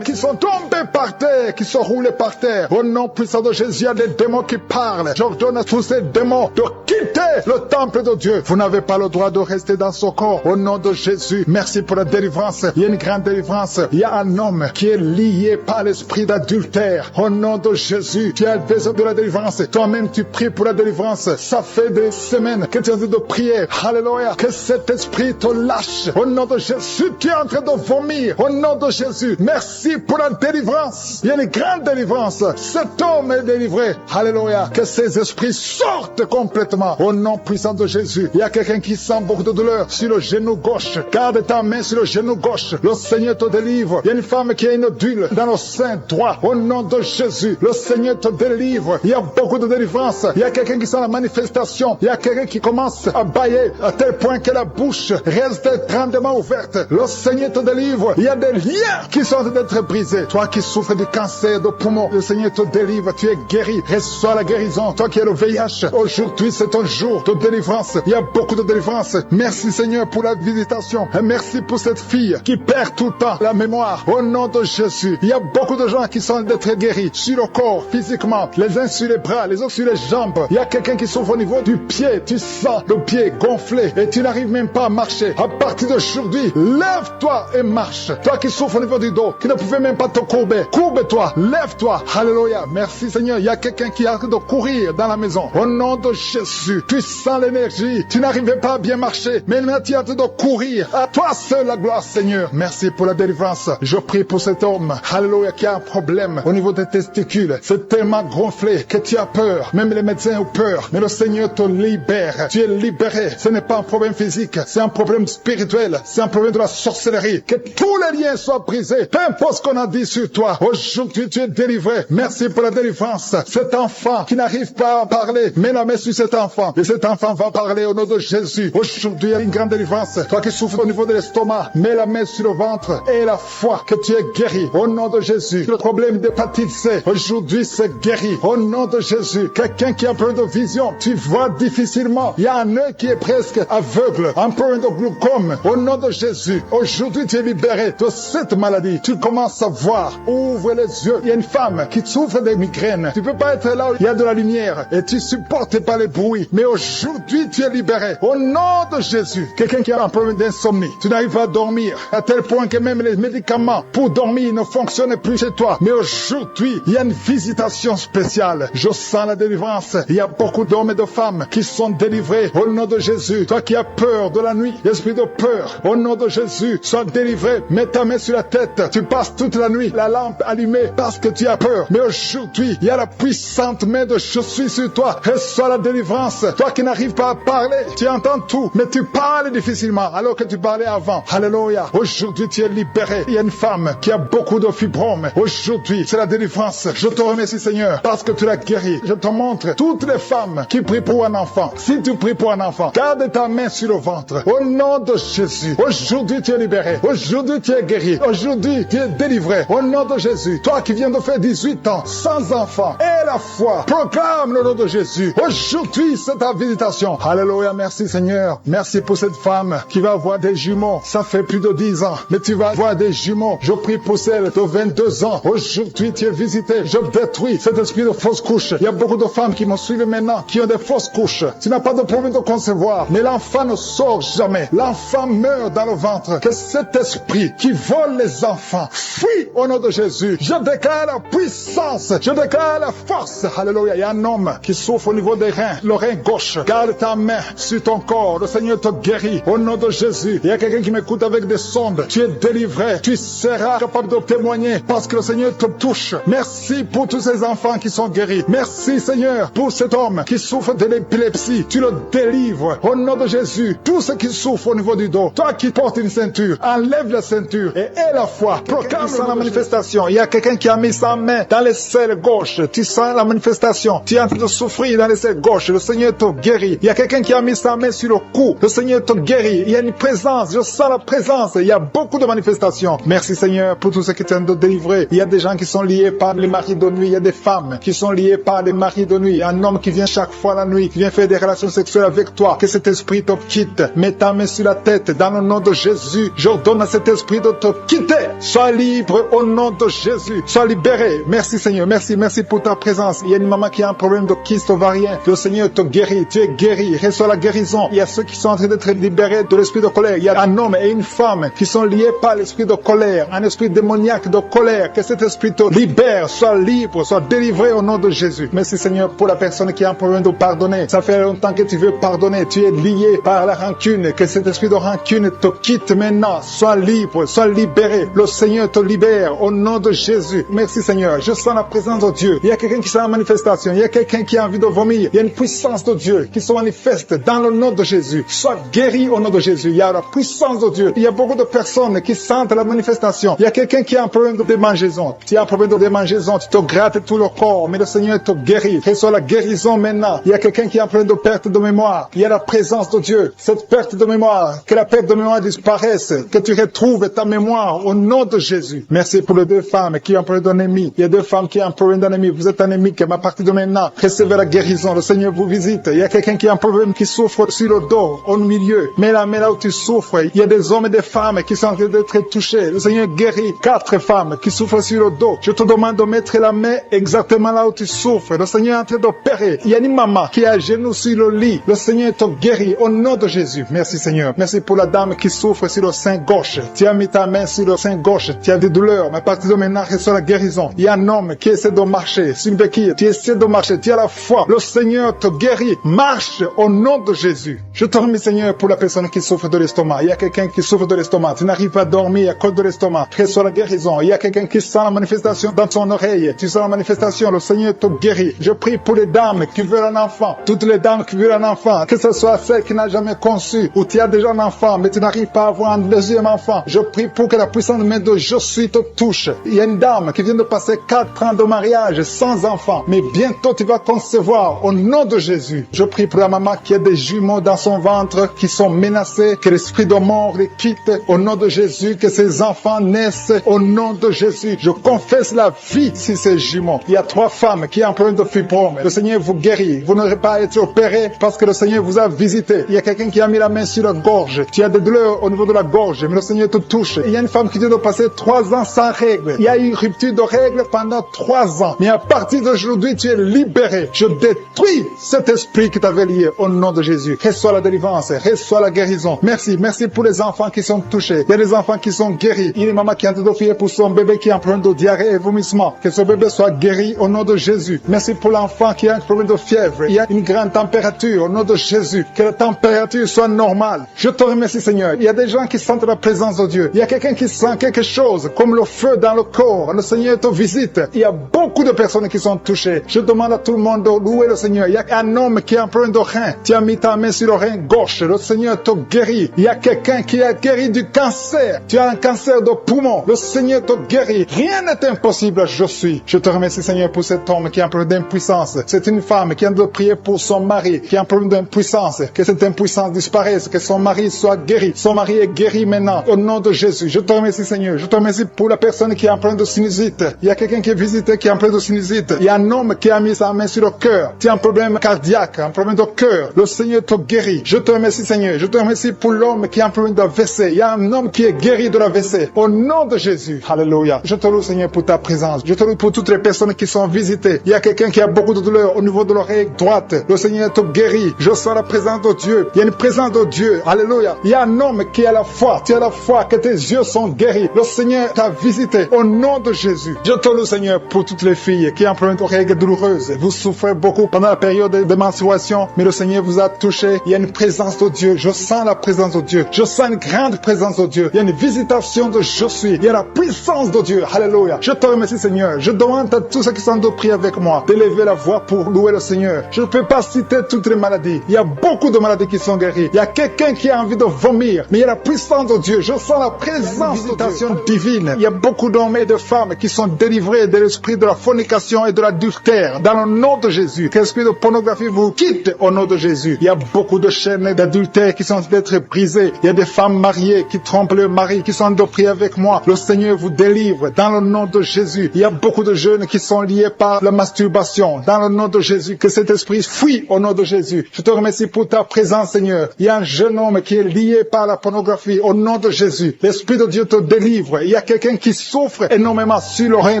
Speaker 2: Qui sont tombés par terre, qui sont roulés par terre. Au nom puissant de Jésus, il y a des démons qui parlent. J'ordonne à tous ces démons de quitter le temple de Dieu. Vous n'avez pas le droit de rester dans son corps. Au nom de Jésus, merci pour la délivrance. Il y a une grande délivrance. Il y a un homme qui est lié par l'esprit d'adultère. Au nom de Jésus, tu as besoin de la délivrance. Toi-même, tu pries pour la délivrance. Ça fait des semaines que tu es en train de prier. Alléluia. Que cet esprit te lâche. Au nom de Jésus, tu es en train de vomir. Au nom de Jésus, merci pour la délivrance. Il y a une grande délivrance. Cet homme est délivré. Alléluia. Que ces esprits sortent complètement. Au nom puissant de Jésus. Il y a quelqu'un qui sent beaucoup de douleur sur le genou gauche. Garde ta main sur le genou gauche. Le Seigneur te délivre. Il y a une femme qui a une odule dans le sein droit. Au nom de Jésus, le Seigneur te délivre. Il y a beaucoup de délivrance. Il y a quelqu'un qui sent la manifestation. Il y a quelqu'un qui commence à bâiller à tel point que la bouche reste grandement ouverte. Le Seigneur te délivre. Il y a des liens qui sont en train d'être brisés. Toi qui souffres du cancer de poumon, le Seigneur te délivre. Tu es guéri. Reçois la guérison. Toi qui as le VIH, aujourd'hui c'est ton jour de délivrance. Il y a beaucoup de délivrance. Merci, Seigneur, pour la visitation. Et merci pour cette fille qui perd tout le temps la mémoire. Au nom de Jésus, il y a beaucoup de gens qui sont d'être guéris sur le corps, physiquement, les uns sur les bras, les autres sur les jambes. Il y a quelqu'un qui souffre au niveau du pied. Tu sens le pied gonflé et tu n'arrives même pas à marcher. À partir d'aujourd'hui, lève-toi et marche. Toi qui souffres au niveau du dos, qui ne pouvais même pas te courber, courbe-toi, lève-toi. Alléluia. Merci, Seigneur. Il y a quelqu'un qui a hâte de courir dans la maison. Au nom de Jésus, tu sens l'énergie. Tu n'arrivais pas à bien marcher, mais maintenant tu as hâte de courir. À toi seul la gloire, Seigneur. Merci pour la délivrance. Je prie pour cet homme, alléluia, qui a un problème au niveau des testicules. C'est tellement gonflé que tu as peur. Même les médecins ont peur. Mais le Seigneur te libère. Tu es libéré. Ce n'est pas un problème physique. C'est un problème spirituel. C'est un problème de la sorcellerie. Que tous les liens soient brisés. Peu importe ce qu'on a dit sur toi. Aujourd'hui, tu es délivré. Merci pour la délivrance. Cet enfant qui n'arrive pas à parler, mets la main sur cet enfant. Et cet enfant va parler au nom de Jésus. Aujourd'hui, il y a une grande délivrance. Toi qui souffres au niveau de l'estomac, mets la main sur le ventre et la foi que tu es guéri. Au nom de Jésus. Le problème d'hépatite C, aujourd'hui, c'est guéri. Au nom de Jésus. Quelqu'un qui a un problème de vision, tu vois difficilement. Il y a un œil qui est presque aveugle. Un problème de glaucome. Au nom de Jésus. Aujourd'hui, tu es libéré de cette maladie. Tu commences à voir. Ouvre les yeux. Il y a une femme qui souffre des migraines. Tu peux pas être là où il y a de la lumière et tu supportes pas les bruits. Mais aujourd'hui, tu es libéré. Au nom de Jésus. Quelqu'un qui a un problème d'insomnie. Tu n'arrives pas à dormir. À tel point que même les médicaments pour dormir ne fonctionnent plus chez toi. Mais aujourd'hui, il y a une visitation spéciale. Je sens la délivrance. Il y a beaucoup d'hommes et de femmes qui sont délivrés au nom de Jésus. Toi qui as peur de la nuit, l'esprit de peur, au nom de Jésus, sois délivré. Mets ta main sur la tête. Tu passes toute la nuit, la lampe allumée parce que tu as peur. Mais aujourd'hui, il y a la puissante main de je suis sur toi. Reçois la délivrance. Toi qui n'arrives pas à parler, tu entends tout, mais tu parles difficilement alors que tu parlais avant. Alléluia. Aujourd'hui, tu es libéré. Il y a une femme qui a beaucoup de fibromes. Aujourd'hui, c'est la délivrance. Je te remercie, Seigneur, parce que tu l'as guéri. Je te montre toutes les femmes qui prient pour un enfant. Si tu pries pour un enfant, garde ta main sur le ventre. Au nom de Jésus. Aujourd'hui, tu es libéré. Aujourd'hui, tu es guéri. Aujourd'hui, tu es délivré. Au nom de Jésus. Toi qui viens de faire 18 ans, sans enfant, et la foi, proclame le nom de Jésus. Aujourd'hui, c'est ta visitation. Alléluia. Merci, Seigneur. Merci pour cette femme qui va avoir des jumeaux. Ça fait plus de 10 ans, mais tu vas avoir des jumeaux. Je prie pour celle de 22 ans. Aujourd'hui, tu es visité. Je détruis cet esprit de fausse couche. Il y a beaucoup de femmes qui me suivent maintenant, qui ont des fausses couches. Tu n'as pas de problème de concevoir, mais l'enfant ne sort jamais. L'enfant meurt dans le ventre. Que cet esprit qui vole les enfants fuit au nom de Jésus. Je déclare la puissance. Je déclare la force. Alléluia. Il y a un homme qui souffre au niveau des reins, le rein gauche. gauche. Garde ta main sur ton corps. Le Seigneur te guérit. Au nom de Jésus. Il y a quelqu'un qui m'écoute avec des sondes. Tu es délivré. Tu seras capable de témoigner parce que le Seigneur te touche. Merci pour tous ces enfants qui sont guéris. Merci Seigneur pour cet homme qui souffre de l'épilepsie. Tu le délivres. Au nom de Jésus. Tous ceux qui souffrent au niveau du dos. Toi qui portes une ceinture, enlève la ceinture et aie la foi. Proclame la manifestation. Il y a quelqu'un qui a mis sa main dans les selles gauches. Tu sens la manifestation. Tu es en train de souffrir dans les selles gauches. Le Seigneur te guérit. Il y a quelqu'un qui a mis sa main sur le cou. Le Seigneur te guérit. Il y a une présence. Je sens la présence. Il y a beaucoup de manifestations. Merci Seigneur pour tous ceux qui t'ont délivré. Il y a des gens qui sont liés par les maris de nuit. Il y a des femmes qui sont liées par les maris de nuit. Il y a un homme qui vient chaque fois la nuit, qui vient faire des relations sexuelles avec toi. Que cet esprit te quitte. Mets ta main sur la tête. Dans le nom de Jésus, j'ordonne à cet esprit de te quitter. Sois libre au nom de Jésus. Sois libéré. Merci Seigneur. Merci pour ta présence. Il y a une maman qui a un problème de kyste ovarien. Le Seigneur te guérit. Tu es guéri. Reçois la guérison. Il y a ceux qui sont en train d'être libérés de l'esprit de colère. Il y a un homme et une femme qui sont liés par l'esprit de colère. Un esprit démoniaque de colère. Que cet esprit te libère. Sois libre. Sois délivré au nom de Jésus. Merci Seigneur pour la personne qui a un problème de pardonner. Ça fait longtemps que tu veux pardonner. Tu es lié par la rancune. Que cet esprit de rancune te quitte maintenant. Sois libre. Sois libéré. Le Seigneur te libère au nom de Jésus. Merci Seigneur. Je sens la présence de Dieu. Il y a quelqu'un qui sent la manifestation. Il y a quelqu'un qui a envie de vomir. Il y a une puissance de Dieu qui se manifeste dans le nom de Jésus. Sois guéri au nom de Jésus. Il y a la puissance de Dieu. Il y a beaucoup de personnes qui sentent la manifestation. Il y a quelqu'un qui a un problème de démangeaison. Tu as un problème de démangeaison. Tu te grattes tout le corps. Mais le Seigneur te guérit. Reçois la guérison maintenant. Il y a quelqu'un qui a un problème de perte de mémoire. Il y a la présence de Dieu. Cette perte de mémoire. Que la perte de mémoire disparaisse. Que tu retrouves ta mémoire au nom de Jésus. Merci pour les deux femmes qui ont un problème d'anémie. Il y a deux femmes qui ont un problème d'anémie. Vous êtes anémique, mais à partir de maintenant, recevez la guérison. Le Seigneur vous visite. Il y a quelqu'un qui a un problème qui souffre sur le dos, au milieu. Mais là où tu souffres, il y a des hommes et des femmes qui sont en train d'être touchés. Le Seigneur guérit 4 femmes qui souffrent sur le dos. Je te demande de mettre la main exactement là où tu souffres. Le Seigneur est en train d'opérer. Il y a une maman qui est à genoux sur le lit. Le Seigneur te guérit au nom de Jésus. Merci Seigneur. Merci pour la dame qui souffre sur le sein gauche. Tu as mis ta main sur le sein gauche. Tu as des douleurs, mais à partir de maintenant, reçois la guérison. Il y a un homme qui essaie de marcher sur une béquille. Tu essaies de marcher. Tu as la foi. Le Seigneur te guérit. Marche au nom de Jésus. Je te remercie Seigneur pour la personne qui souffre de l'estomac. Il y a quelqu'un qui souffre de l'estomac. Tu n'arrives pas à dormir à cause de l'estomac. Reçois la guérison. Il y a quelqu'un qui sent la manifestation dans son oreille. Tu sens la manifestation. Le Seigneur te guérit. Je prie pour les dames qui veulent un enfant. Toutes les dames qui veulent un enfant. Que ce soit celle qui n'a jamais conçu ou tu as déjà un enfant mais tu n'arrives pas à avoir un deuxième enfant. Je prie pour que la puissance de main de Je suis te touche. Il y a une dame qui vient de passer 4 ans de mariage sans enfant. Mais bientôt tu vas concevoir au nom de Jésus. Je prie pour la maman qui a des jumeaux dans son ventre qui sont menacés. Que l'esprit de mort les quitte au nom de Jésus. Que ces enfants naissent au nom de Jésus. Je confesse la vie sur ces jumeaux. Il y a 3 femmes qui ont un problème de fibrome. Le Seigneur vous guérit. Vous n'aurez pas été opéré parce que le Seigneur vous a visité. Il y a quelqu'un qui a mis la main sur la gorge. Tu as des douleurs au niveau de la gorge, mais le Seigneur te touche. Il y a une femme qui vient de passer 3 ans sans règles. Il y a eu une rupture de règles pendant 3 ans. Mais à partir d'aujourd'hui, tu es libéré. Je détruis cet esprit qui t'avait lié au nom de Jésus. Reçois la délivrance, reçois la guérison. Merci pour les enfants qui sont touchés. Il y a des enfants qui sont guéris. Il y a une maman qui est en train de prier pour son bébé qui a un problème de diarrhée et vomissement. Que ce bébé soit guéri au nom de Jésus. Merci pour l'enfant qui a un problème de fièvre. Il y a une grande température au nom de Jésus. Que la température soit normale. Je te remercie Seigneur. Il y a des gens qui sentent la présence de Dieu. Il y a quelqu'un qui sent quelque chose comme le feu dans le corps. Le Seigneur te visite. Il y a beaucoup de personnes qui sont touchées. Je demande à tout le monde de louer le Seigneur. Il y a un homme qui a un problème de rein. Tu as mis ta main sur le rein gauche. Le Seigneur te guérit. Il y a quelqu'un qui a guéri du cancer. Tu as un cancer de poumon. Le Seigneur te guérit. Rien n'est impossible. Je suis. Je te remercie Seigneur pour cet homme qui a un problème d'impuissance. C'est une femme qui a de prier pour son mari qui a un problème d'impuissance. Que cette impuissance disparaisse. Que son mari soit guéri. Son mari est guéri maintenant. Au nom de Jésus. Je te remercie Seigneur. Je te remercie pour la personne qui a un problème de sinusite. Il y a quelqu'un qui est visité qui a un problème de sinusite. Il y a un homme qui a mis sa main sur le cœur. Tu as un problème cardiaque, un problème de cœur. Le Seigneur te guérit. Je te remercie Seigneur. Je te remercie pour l'homme qui a un problème d'AVC. Il y a un homme qui est guéri de l'AVC. Au nom de Jésus. Alléluia. Je te loue Seigneur pour ta présence. Je te loue pour toutes les personnes qui sont visitées. Il y a quelqu'un qui a beaucoup de douleur au niveau de l'oreille droite. Le Seigneur te guérit. Je sens la présence de Dieu. Il y a une présence de Dieu. Alléluia. Il y a un homme qui a la foi. Tu as la foi que tes yeux sont guéris. Le Seigneur t'a visité. Au nom de Jésus. Je te loue Seigneur pour toutes les filles qui ont un problème de règles douloureuses. Vous souffrez beaucoup pendant la période de menstruation. constipation, mais le Seigneur vous a touché. Il y a une présence de Dieu. Je sens la présence de Dieu. Je sens une grande présence de Dieu. Il y a une visitation de je suis. Il y a la puissance de Dieu. Alléluia. Je te remercie, Seigneur. Je demande à tous ceux qui sont de prier avec moi d'élever la voix pour louer le Seigneur. Je ne peux pas citer toutes les maladies. Il y a beaucoup de maladies qui sont guéries. Il y a quelqu'un qui a envie de vomir, mais il y a la puissance de Dieu. Je sens la présence de Dieu divine. Il y a beaucoup d'hommes et de femmes qui sont délivrés de l'esprit de la fornication et de l'adultère. Dans le nom de Jésus, que l'esprit de pornographie vous quitte au nom de Jésus. Il y a beaucoup de chaînes d'adultère qui sont d'être brisées. Il y a des femmes mariées qui trompent leur mari, qui sont de prier avec moi. Le Seigneur vous délivre dans le nom de Jésus. Il y a beaucoup de jeunes qui sont liés par la masturbation. Dans le nom de Jésus, que cet esprit fuit au nom de Jésus. Je te remercie pour ta présence, Seigneur. Il y a un jeune homme qui est lié par la pornographie au nom de Jésus. L'Esprit de Dieu te délivre. Il y a quelqu'un qui souffre énormément sur le rein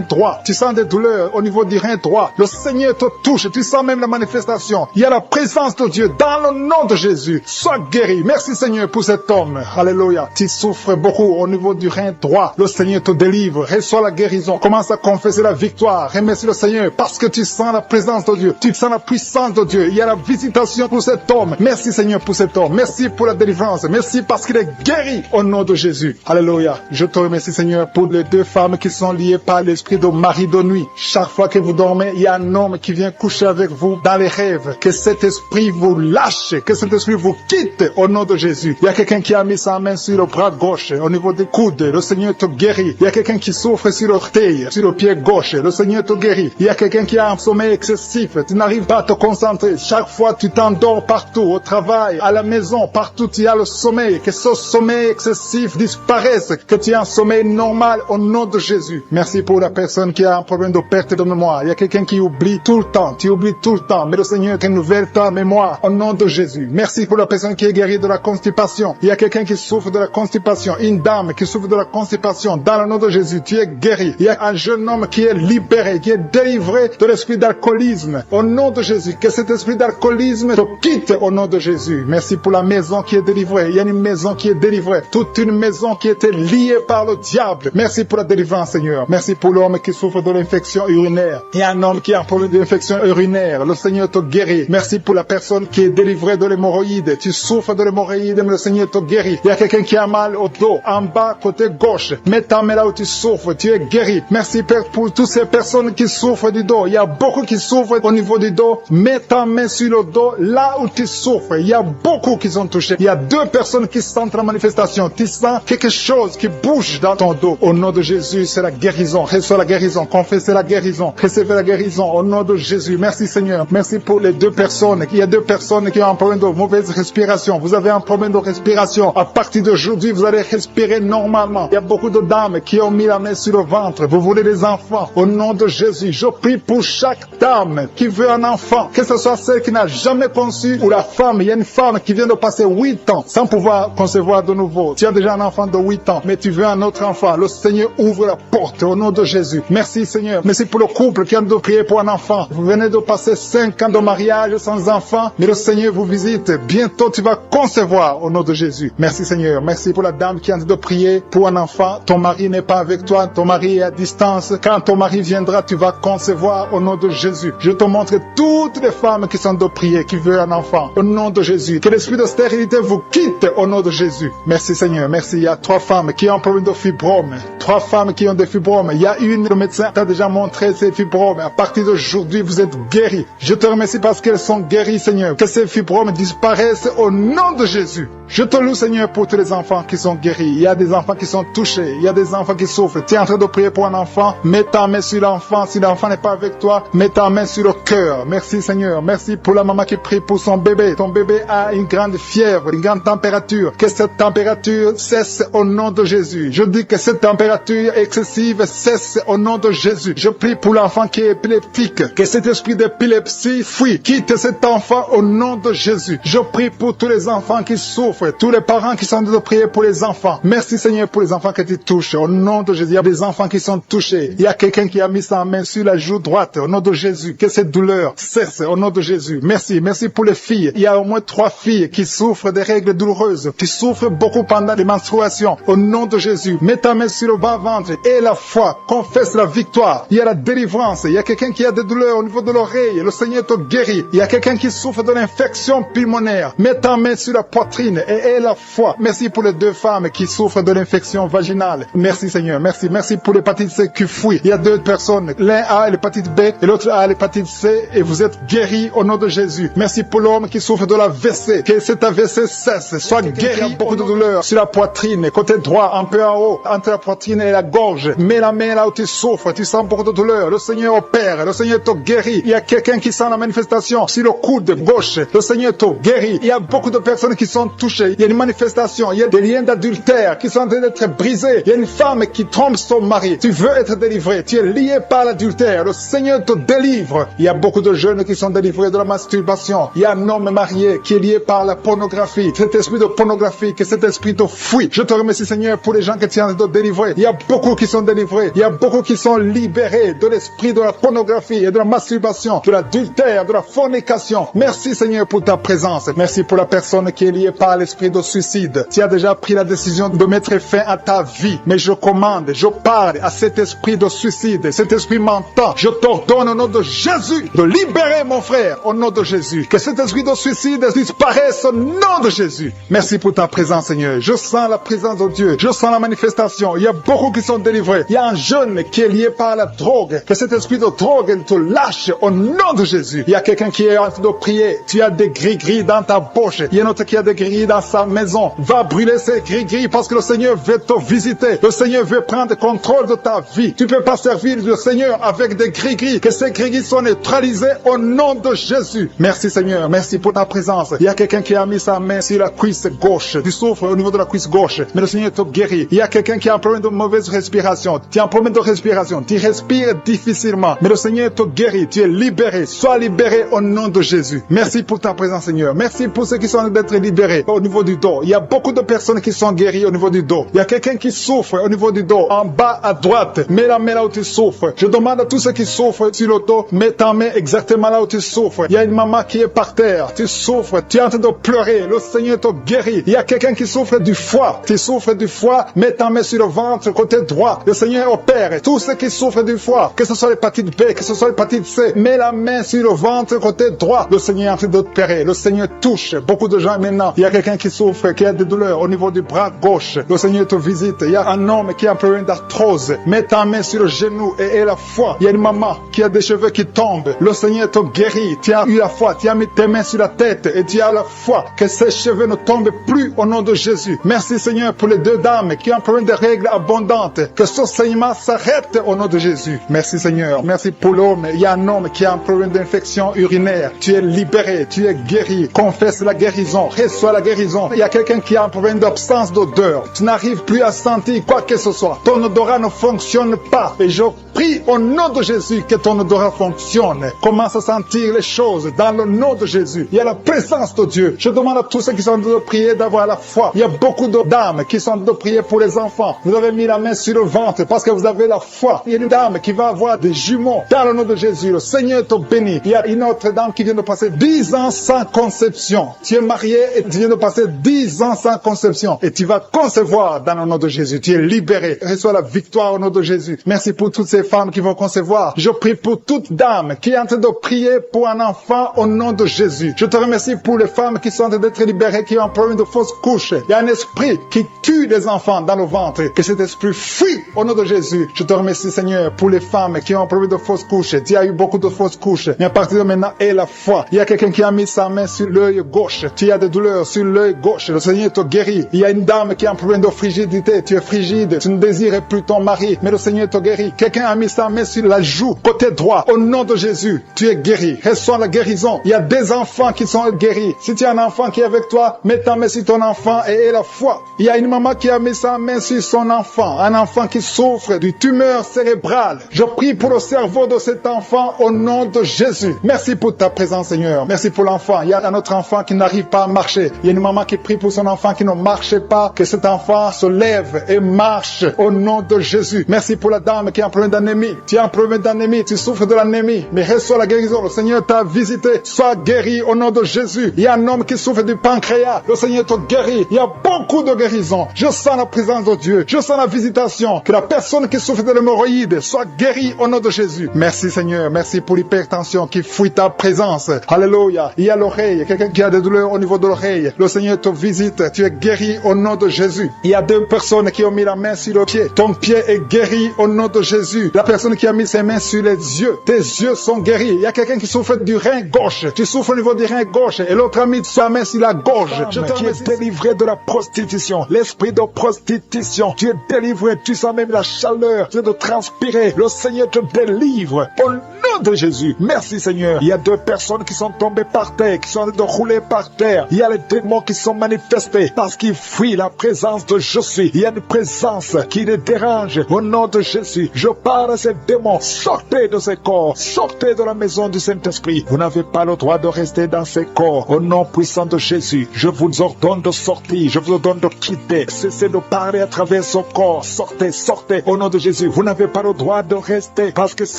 Speaker 2: droit. Tu sens des douleurs au niveau du rein droit. Le Seigneur te touche. Tu sens même la manifestation. Il y a la présence de Dieu dans le nom de Jésus. Sois guéri. Merci, Seigneur, pour cet homme. Alléluia. Tu souffres beaucoup au niveau du rein droit. Le Seigneur te délivre. Reçois la guérison. Commence à confesser la victoire. Remercie le Seigneur parce que tu sens la présence de Dieu. Tu sens la puissance de Dieu. Il y a la visitation pour cet homme. Merci, Seigneur, pour cet homme. Merci pour la délivrance. Merci parce qu'il est guéri au nom de Jésus. Alléluia. Je te remercie, Seigneur, pour les deux femmes qui sont liées par l'esprit de mari de nuit. Chaque fois que vous dormez, il y a un homme qui vient coucher avec vous dans les rêves. Que cet esprit vous lâche. Que cet esprit vous quitte au nom de Jésus. Il y a quelqu'un qui a mis sa main sur le bras gauche, au niveau des coudes. Le Seigneur te guérit. Il y a quelqu'un qui souffre sur l'orteil, sur le pied gauche. Le Seigneur te guérit. Il y a quelqu'un qui a un sommeil excessif. Tu n'arrives pas à te concentrer. Chaque fois, tu t'endors partout, au travail, à la maison, partout, tu as le sommeil. Que ce sommeil excessif disparaisse. Que tu aies un sommeil normal au nom de Jésus. Merci pour la personne qui a un problème de perte de mémoire. Il y a quelqu'un qui oublie tout le temps. Tu oublies tout le temps. Mais le Seigneur renouvelle ta mémoire au nom de Jésus. Merci pour la personne qui est guérie de la constipation. Il y a quelqu'un qui souffre de la constipation. Une dame qui souffre de la constipation. Dans le nom de Jésus, tu es guéri. Il y a un jeune homme qui est libéré, qui est délivré de l'esprit d'alcoolisme. Au nom de Jésus, que cet esprit d'alcoolisme te quitte au nom de Jésus. Merci pour la maison qui est délivrée. Il y a une maison qui est délivrée. Toute une maison qui était liée par le diable. Merci pour la délivrance, Seigneur. Merci pour l'homme qui souffre de l'infection urinaire. Il y a un homme qui a un problème d'infection urinaire. Le Seigneur te guérit. Merci pour la personne qui est délivrée de l'hémorroïde. Tu souffres de l'hémorroïde, mais le Seigneur te guérit. Il y a quelqu'un qui a mal au dos, en bas, côté gauche. Mets ta main là où tu souffres. Tu es guéri. Merci, Père, pour toutes ces personnes qui souffrent du dos. Il y a beaucoup qui souffrent au niveau du dos. Mets ta main sur le dos, là où tu souffres. Il y a beaucoup qui sont touchés. Il y a deux personnes qui sentent la manifestation. Tu sens quelque chose qui bouge dans ton dos. Au nom de Jésus, c'est la guérison. Reçois la guérison. Confessez la guérison. Recevez la guérison. Au nom de Jésus. Merci, Seigneur. Merci pour les deux personnes. Il y a deux personnes qui ont un problème de mauvaise respiration. Vous avez un problème de respiration. À partir d'aujourd'hui, vous allez respirer normalement. Il y a beaucoup de dames qui ont mis la main sur le ventre. Vous voulez des enfants. Au nom de Jésus, je prie pour chaque dame qui veut un enfant. Que ce soit celle qui n'a jamais conçu ou la femme. Il y a une femme qui vient de passer 8 ans sans pouvoir concevoir de nouveau. Tu as déjà un enfant de 8 ans, mais tu veux un autre enfant. Le Seigneur ouvre la porte au nom de Jésus. Merci, Seigneur. Merci pour le couple qui vient de prier pour un enfant. Vous venez de passer 5 ans de mariage sans enfant, mais le Seigneur vous visite. Bientôt, tu vas concevoir au nom de Jésus. Merci, Seigneur. Merci pour la dame qui vient de prier pour un enfant. Ton mari n'est pas avec toi. Ton mari est à distance. Quand ton mari viendra, tu vas concevoir au nom de Jésus. Je te montre toutes les femmes qui sont de prier, qui veulent un enfant. Au nom de Jésus. Que l'esprit de stérilité vous quitte au nom de Jésus. Merci, Seigneur. Merci. Il y a 3 femmes qui ont un problème de fibrome. 3 femmes qui ont des fibromes. Il y a une, le médecin t'a déjà montré ces fibromes. À partir d'aujourd'hui, vous êtes guéris. Je te remercie parce qu'elles sont guéries, Seigneur. Que ces fibromes disparaissent au nom de Jésus. Je te loue, Seigneur, pour tous les enfants qui sont guéris. Il y a des enfants qui sont touchés. Il y a des enfants qui souffrent. Tu es en train de prier pour un enfant. Mets ta main sur l'enfant. Si l'enfant n'est pas avec toi, mets ta main sur le cœur. Merci, Seigneur. Merci pour la maman qui prie pour son bébé. Ton bébé a une grande fièvre, une grande température. Que cette température cesse au nom de Jésus. Je dis que cette température excessive cesse au nom de Jésus. Je prie pour l'enfant qui est épileptique. Que cet esprit d'épilepsie fuit. Quitte cet enfant au nom de Jésus. Je prie pour tous les enfants qui souffrent. Tous les parents qui sont en train de prier pour les enfants. Merci, Seigneur, pour les enfants que tu touches. Au nom de Jésus, il y a des enfants qui sont touchés. Il y a quelqu'un qui a mis sa main sur la joue droite. Au nom de Jésus, que cette douleur cesse. Au nom de Jésus. Merci. Merci pour les filles. Il y a au moins 3 filles qui souffrent des règles douloureuses. Tu souffres beaucoup pendant les menstruations. Au nom de Jésus, mets ta main sur le bas-ventre et la foi. Confesse la victoire. Il y a la délivrance. Il y a quelqu'un qui a des douleurs au niveau de l'oreille. Le Seigneur te guérit. Il y a
Speaker 1: a quelqu'un qui souffre de l'infection pulmonaire. Mets ta main sur la poitrine et aie la foi. Merci pour les 2 femmes qui souffrent de l'infection vaginale. Merci Seigneur, merci. Merci pour l'hépatite C qui fuit. Il y a 2 personnes. L'un a l'hépatite B et l'autre a l'hépatite C et vous êtes guéris au nom de Jésus. Merci pour l'homme qui souffre de l'AVC. Que cet AVC cesse, soit guéri. Beaucoup de douleur sur la poitrine, côté droit, un peu en haut, entre la poitrine et la gorge. Mets la main là où tu souffres, tu sens beaucoup de douleur. Le Seigneur opère, le Seigneur te guérit. Il y a quelqu'un qui sent la manifestation sur le coude gauche. Le Seigneur te guérit. Il y a beaucoup de personnes qui sont touchées. Il y a une manifestation, il y a des liens d'adultère qui sont en train d'être brisés. Il y a une femme qui trompe son mari. Tu veux être délivré, tu es lié par l'adultère. Le Seigneur te délivre. Il y a beaucoup de jeunes qui sont délivrés de la masturbation. Il y a un homme marié qui est lié par la pornographie. Cet esprit de pornographie, que cet esprit te fuit. Je te remercie Seigneur pour les gens que tu es en train de délivrer. Il y a beaucoup qui sont délivrés. Il y a beaucoup qui sont libérés de l'esprit de la pornographie et de la masturbation, de l'adultère, de la fornication. Merci Seigneur pour ta présence. Merci pour la personne qui est liée par l'esprit de suicide. Tu as déjà pris la décision de mettre fin à ta vie. Mais je commande, je parle à cet esprit de suicide, cet esprit mentant. Je t'ordonne au nom de Jésus de libérer mon frère au nom de Jésus. Que cet esprit de suicide disparaisse au nom de Jésus. Merci pour ta présence Seigneur. Je sens la présence de Dieu. Je sens la manifestation. Il y a beaucoup qui sont délivrés. Il y a un jeune qui est lié par la drogue. Que cet esprit de drogue te lâche au nom de Jésus. Il y a quelqu'un qui est en train de prier. Tu as des gris-gris dans ta bouche. Il y a un autre qui a des gris-gris dans sa maison. Va brûler ces gris-gris parce que le Seigneur veut te visiter. Le Seigneur veut prendre contrôle de ta vie. Tu ne peux pas servir le Seigneur avec des gris-gris. Que ces gris-gris soient neutralisés au nom de Jésus. Merci Seigneur. Merci pour ta présence. Il y a quelqu'un qui a mis sa main sur la cuisse gauche. Tu souffres au niveau de la cuisse gauche. Mais le Seigneur te guérit. Il y a quelqu'un qui a un problème de mauvaise respiration. Tu as un problème de respiration. Tu respires difficilement. Mais le Seigneur te guérit. Tu es libéré. Sois libéré au nom de Jésus. Merci pour ta présence Seigneur. Merci pour ceux qui sont en train d'être libérés au niveau du dos. Il y a beaucoup de personnes qui sont guéries au niveau du dos. Il y a quelqu'un qui souffre au niveau du dos. En bas à droite. Mets la main là où tu souffres. Je demande à tous ceux qui souffrent sur le dos. Mets ta main exactement là où tu souffres. Il y a une maman qui est par terre. Tu souffres. Tu es en train de pleurer. Le Seigneur te guérit. Il y a quelqu'un qui souffre du foie. Tu souffres du foie. Mets ta main sur le ventre côté droit. Le Seigneur opère. Tous ceux qui souffrent du foie, que ce soit l'hépatite B, que ce soit l'hépatite C, mets la main sur le ventre côté droit. Le Seigneur est en train d'opérer. Le Seigneur touche beaucoup de gens maintenant. Il y a quelqu'un qui souffre, qui a des douleurs au niveau du bras gauche. Le Seigneur te visite. Il y a un homme qui a un problème d'arthrose. Mets ta main sur le genou et aie la foi. Il y a une maman qui a des cheveux qui tombent. Le Seigneur te guérit. Tu as eu la foi. Tu as mis tes mains sur la tête et tu as la foi que ces cheveux ne tombent plus au nom de Jésus. Merci Seigneur pour les 2 dames qui ont un problème de règles abondantes. Que ce saignement s'arrête au nom de Jésus. Merci Seigneur. Merci pour l'homme. Il y a un homme qui a un problème d'infection urinaire. Tu es libéré. Tu es guéri. Confesse la guérison. Reçois la guérison. Il y a quelqu'un qui a un problème d'absence d'odeur. Tu n'arrives plus à sentir quoi que ce soit. Ton odorat ne fonctionne pas. Et je prie au nom de Jésus que ton odorat fonctionne. Commence à sentir les choses dans le nom de Jésus. Il y a la présence de Dieu. Je demande à tous ceux qui sont en train de prier d'avoir la foi. Il y a beaucoup de dames qui sont en train de prier pour les enfants. Vous avez mis la main sur le ventre parce que vous avez la foi. Il y a une dame qui va avoir des jumeaux dans le nom de Jésus. Le Seigneur te bénit. Il y a une autre dame qui vient de passer 10 ans sans conception. Tu es marié et tu viens de passer 10 ans sans conception. Et tu vas concevoir dans le nom de Jésus. Tu es libéré. Reçois la victoire au nom de Jésus. Merci pour toutes ces femmes qui vont concevoir. Je prie pour toute dame qui est en train de prier pour un enfant au nom de Jésus. Je te remercie pour les femmes qui sont en train d'être libérées, qui ont un problème de fausse couche. Il y a un esprit qui tue les enfants dans le ventre. Que cet esprit fuit au nom de Jésus. Je te remercie Seigneur pour les femmes qui ont un problème de fausse couche. Tu as eu beaucoup de fausses couches. Mais à partir de maintenant, aie la foi. Il y a quelqu'un qui a mis sa main sur l'œil gauche. Tu as des douleurs sur l'œil gauche. Le Seigneur te guérit. Il y a une dame qui a un problème de frigidité. Tu es frigide. Tu ne désires plus ton mari. Mais le Seigneur te guérit. Quelqu'un a mis sa main sur la joue, côté droit. Au nom de Jésus, tu es guéri. Reçois la guérison. Il y a des enfants qui sont guéris. Si tu as un enfant qui est avec toi, mets ta main sur ton enfant et aie la foi. Il y a une maman qui a mis sa main sur son enfant. Un enfant qui souffre d'une tumeur cérébrale. Je prie pour le cerveau de cet enfant au nom de Jésus. Merci pour ta présence, Seigneur. Merci pour l'enfant. Il y a un autre enfant qui n'arrive pas à marcher. Il y a une maman qui prie pour son enfant qui ne marche pas. Que cet enfant se lève et marche au nom de Jésus. Merci pour la dame qui a un problème d'anémie. Tu as un problème d'anémie. Tu souffres de l'anémie. Mais reçois la guérison. Le Seigneur t'a visité. Sois guéri au nom de Jésus. Il y a un homme qui souffre du pancréas. Le Seigneur te guérit. Il y a beaucoup de guérisons. Je sens la présence de Dieu. Je sens la visitation. Que la personne qui souffre de l'hémorroïde soit guérie au nom de Jésus. Merci Seigneur. Merci pour l'hypertension qui fuit ta présence. présence. Alléluia. Il y a l'oreille. Quelqu'un qui a des douleurs au niveau de l'oreille. Le Seigneur te visite. Tu es guéri au nom de Jésus. Il y a 2 personnes qui ont mis la main sur le pied. Ton pied est guéri au nom de Jésus. La personne qui a mis ses mains sur les yeux. Tes yeux sont guéris. Il y a quelqu'un qui souffre du rein gauche. Tu souffres au niveau du rein gauche. Et l'autre a mis sa main sur la gorge. Je
Speaker 2: qui est délivré de la prostitution. L'esprit de prostitution. Tu es délivré. Tu sens même la chaleur. Tu es de transpirer. Le Seigneur te délivre. Au nom de Jésus. Merci Seigneur. Il y a 2 personnes qui sont tombées par terre, qui sont en train de rouler par terre. Il y a les démons qui sont manifestés parce qu'ils fuient la présence de je suis. Il y a une présence qui les dérange. Au nom de Jésus, je parle à ces démons. Sortez de ces corps. Sortez de la maison du Saint-Esprit. Vous n'avez pas le droit de rester dans ces corps. Au nom puissant de Jésus, je vous ordonne de sortir. Je vous ordonne de quitter. Cessez de parler à travers ce corps. Sortez, sortez. Au nom de Jésus, vous n'avez pas le droit de rester parce que ce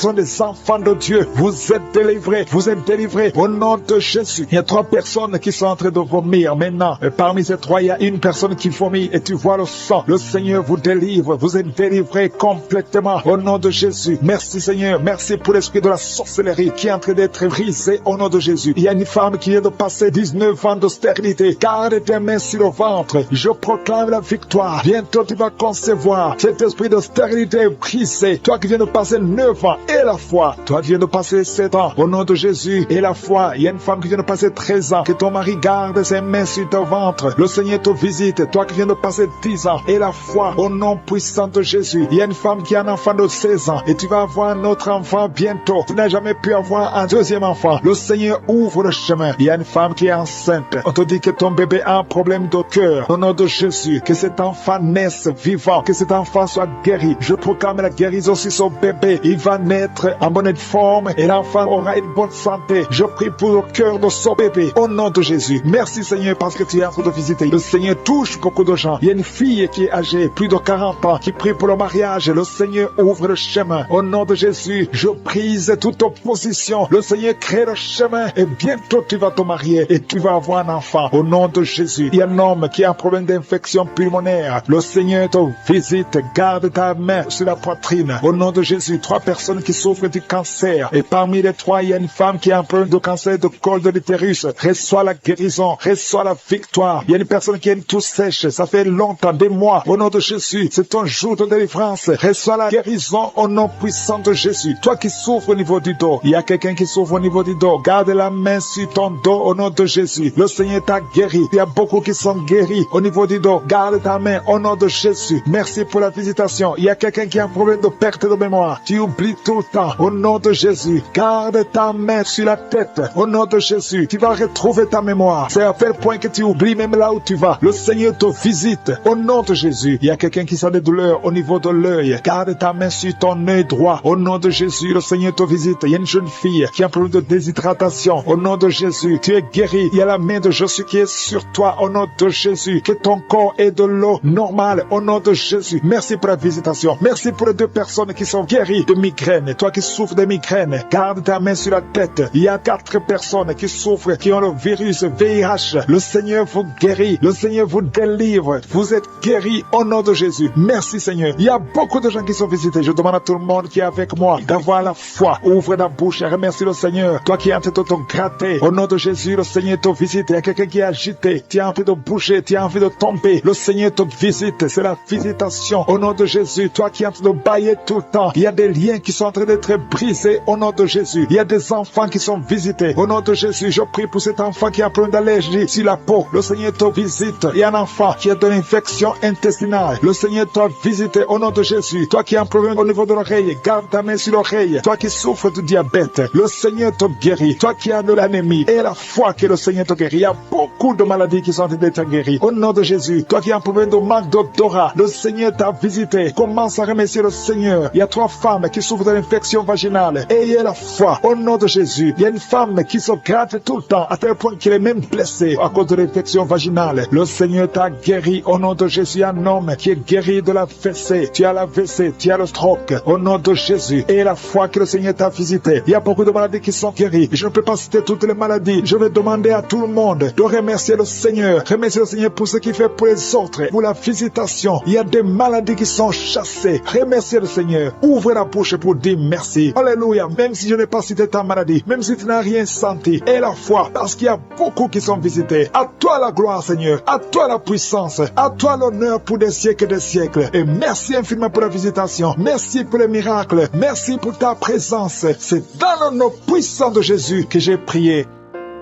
Speaker 2: sont des enfants de Dieu. Vous êtes délivrés. Vous êtes délivrés. Au nom de Jésus. Il y a 3 personnes qui sont en train de vomir maintenant. Et parmi ces 3, il y a une personne qui vomit et tu vois le sang. Le Seigneur vous délivre. Vous êtes délivrés complètement. Au nom de Jésus. Merci Seigneur. Merci pour l'esprit de la sorcellerie qui est en train d'être brisé au nom de Jésus. Il y a une femme qui vient de passer 19 ans de stérilité. Garde tes mains sur le ventre. Je proclame la victoire. Bientôt tu vas concevoir. Cet esprit de stérilité est brisé. Toi qui viens de passer 9 ans et la foi. Toi qui viens de passer 7 ans. Au nom de Jésus et la foi. Il y a une femme qui vient de passer 13 ans. Que ton mari garde ses mains sur ton ventre. Le Seigneur te visite. Toi qui viens de passer 10 ans et la foi. Au nom puissant de Jésus. Il y a une femme qui a un enfant de 16 ans. Et tu vas avoir un autre enfant bientôt. Tu n'as jamais pu avoir un deuxième enfant. Le Seigneur ouvre le chemin. Il y a une femme qui est enceinte. On te dit que ton bébé a un problème de cœur. Au nom de Jésus. Que cet enfant naisse vivant. Que cet enfant soit guéri. Je proclame la guérison sur son bébé. Il va naître en bonne forme et l'enfant aura une bonne santé. Je prie pour le cœur de son bébé. Au nom de Jésus. Merci Seigneur parce que tu es en train de visiter. Le Seigneur touche beaucoup de gens. Il y a une fille qui est âgée, plus de 40 ans, qui prie pour le mariage. Le Seigneur ouvre le chemin. Au nom de Jésus, je brise toute opposition. Le Seigneur crée le chemin et bientôt tu vas te marier et tu vas avoir un enfant. Au nom de Jésus, il y a un homme qui a un problème d'infection pulmonaire. Le Seigneur te visite. Garde ta main sur la poitrine. Au nom de Jésus, 3 personnes qui souffrent du cancer. Et parmi les 3, il y a une femme qui a un problème de cancer de col de l'utérus. Reçois la guérison. Reçois la victoire. Il y a une personne qui a une toux sèche. Ça fait longtemps, des mois. Au nom de Jésus, c'est ton jour de délivrance. Reçois la guérison au nom puissant de Jésus. Toi qui souffres au niveau du dos, il y a quelqu'un qui souffre au niveau du dos. Garde la main sur ton dos au nom de Jésus. Le Seigneur t'a guéri. Il y a beaucoup qui sont guéris au niveau du dos. Garde ta main au nom de Jésus. Merci pour la visitation. Il y a quelqu'un qui a un problème de perte de mémoire. Tu oublies tout le temps. Au nom de Jésus, garde ta main sur la tête. Au nom de Jésus, tu vas retrouver ta mémoire. C'est à tel point que tu oublies même là où tu vas. Le Seigneur te visite. Au nom de Jésus, il y a quelqu'un qui sent des douleurs au niveau de l'œil. Garde ta main sur ton œil droit. Au nom de Jésus, le Seigneur te visite. Il y a une jeune fille qui a un problème de déshydratation. Au nom de Jésus, tu es guéri. Il y a la main de Jésus qui est sur toi. Au nom de Jésus, que ton corps ait de l'eau normale. Au nom de Jésus, merci pour la visitation. Merci pour les 2 personnes qui sont guéries de migraine. Toi qui souffres de migraine, garde ta main sur la tête. Il y a 4 personnes qui souffrent, qui ont le virus VIH. Le Seigneur vous guérit. Le Seigneur vous délivre. Vous êtes guéris au nom de Jésus. Merci Seigneur. Il y a beaucoup de gens qui sont visités. Je demande à tout le monde qui est avec moi d'avoir la foi. Ouvre la bouche et remercie le Seigneur. Toi qui es en train de te gratter. Au nom de Jésus, le Seigneur te visite. Il y a quelqu'un qui est agité. Tu as envie de bouger. Tu as envie de tomber. Le Seigneur te visite. C'est la visitation. Au nom de Jésus. Toi qui es en train de bailler tout le temps. Il y a des liens qui sont en train d'être brisés. Au nom de Jésus. Il y a des enfants qui sont visités. Au nom de Jésus, je prie pour cet enfant qui a un problème d'allergie sur la peau. Le Seigneur te visite. Il y a un enfant qui a de l'infection intestinale. Le Seigneur t'a visité au nom de Jésus. Toi qui as un problème au niveau de l'oreille, garde ta main sur l'oreille. Toi qui souffres du diabète, le Seigneur te guérit. Toi qui as de l'anémie et la foi que le Seigneur te guérit. Il y a beaucoup de maladies qui sont en train d'être guéries. Au nom de Jésus. Toi qui as un problème de manque d'odorat, le Seigneur t'a visité. Commence à remercier le Seigneur. Il y a 3 femmes qui souffrent de l'infection vaginale. Ayez la foi au nom de Jésus. Il y a une femme qui se gratte tout le temps à tel point qu'elle est même blessée à cause de l'infection vaginale. Le Seigneur t'a guéri au nom de Jésus. Il y a un homme qui est guéri de la fessée. Tu as la WC, tu as le stroke au nom de Jésus. Et la foi que le Seigneur t'a visité. Il y a beaucoup de maladies qui sont guéries. Je ne peux pas citer toutes les maladies. Je vais demander à tout le monde de remercier le Seigneur. Remercier le Seigneur pour ce qu'il fait pour les autres, pour la visitation. Il y a des maladies qui sont chassées. Remerciez le Seigneur. Ouvre la bouche pour dire merci. Alléluia. Même si je n'ai pas cité ta maladie, même même si tu n'as rien senti. Et la foi, parce qu'il y a beaucoup qui sont visités. À toi la gloire, Seigneur. À toi la puissance. À toi l'honneur pour des siècles et des siècles. Et merci infiniment pour la visitation. Merci pour les miracles. Merci pour ta présence. C'est dans le nom puissant de Jésus que j'ai prié.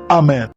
Speaker 2: Amen.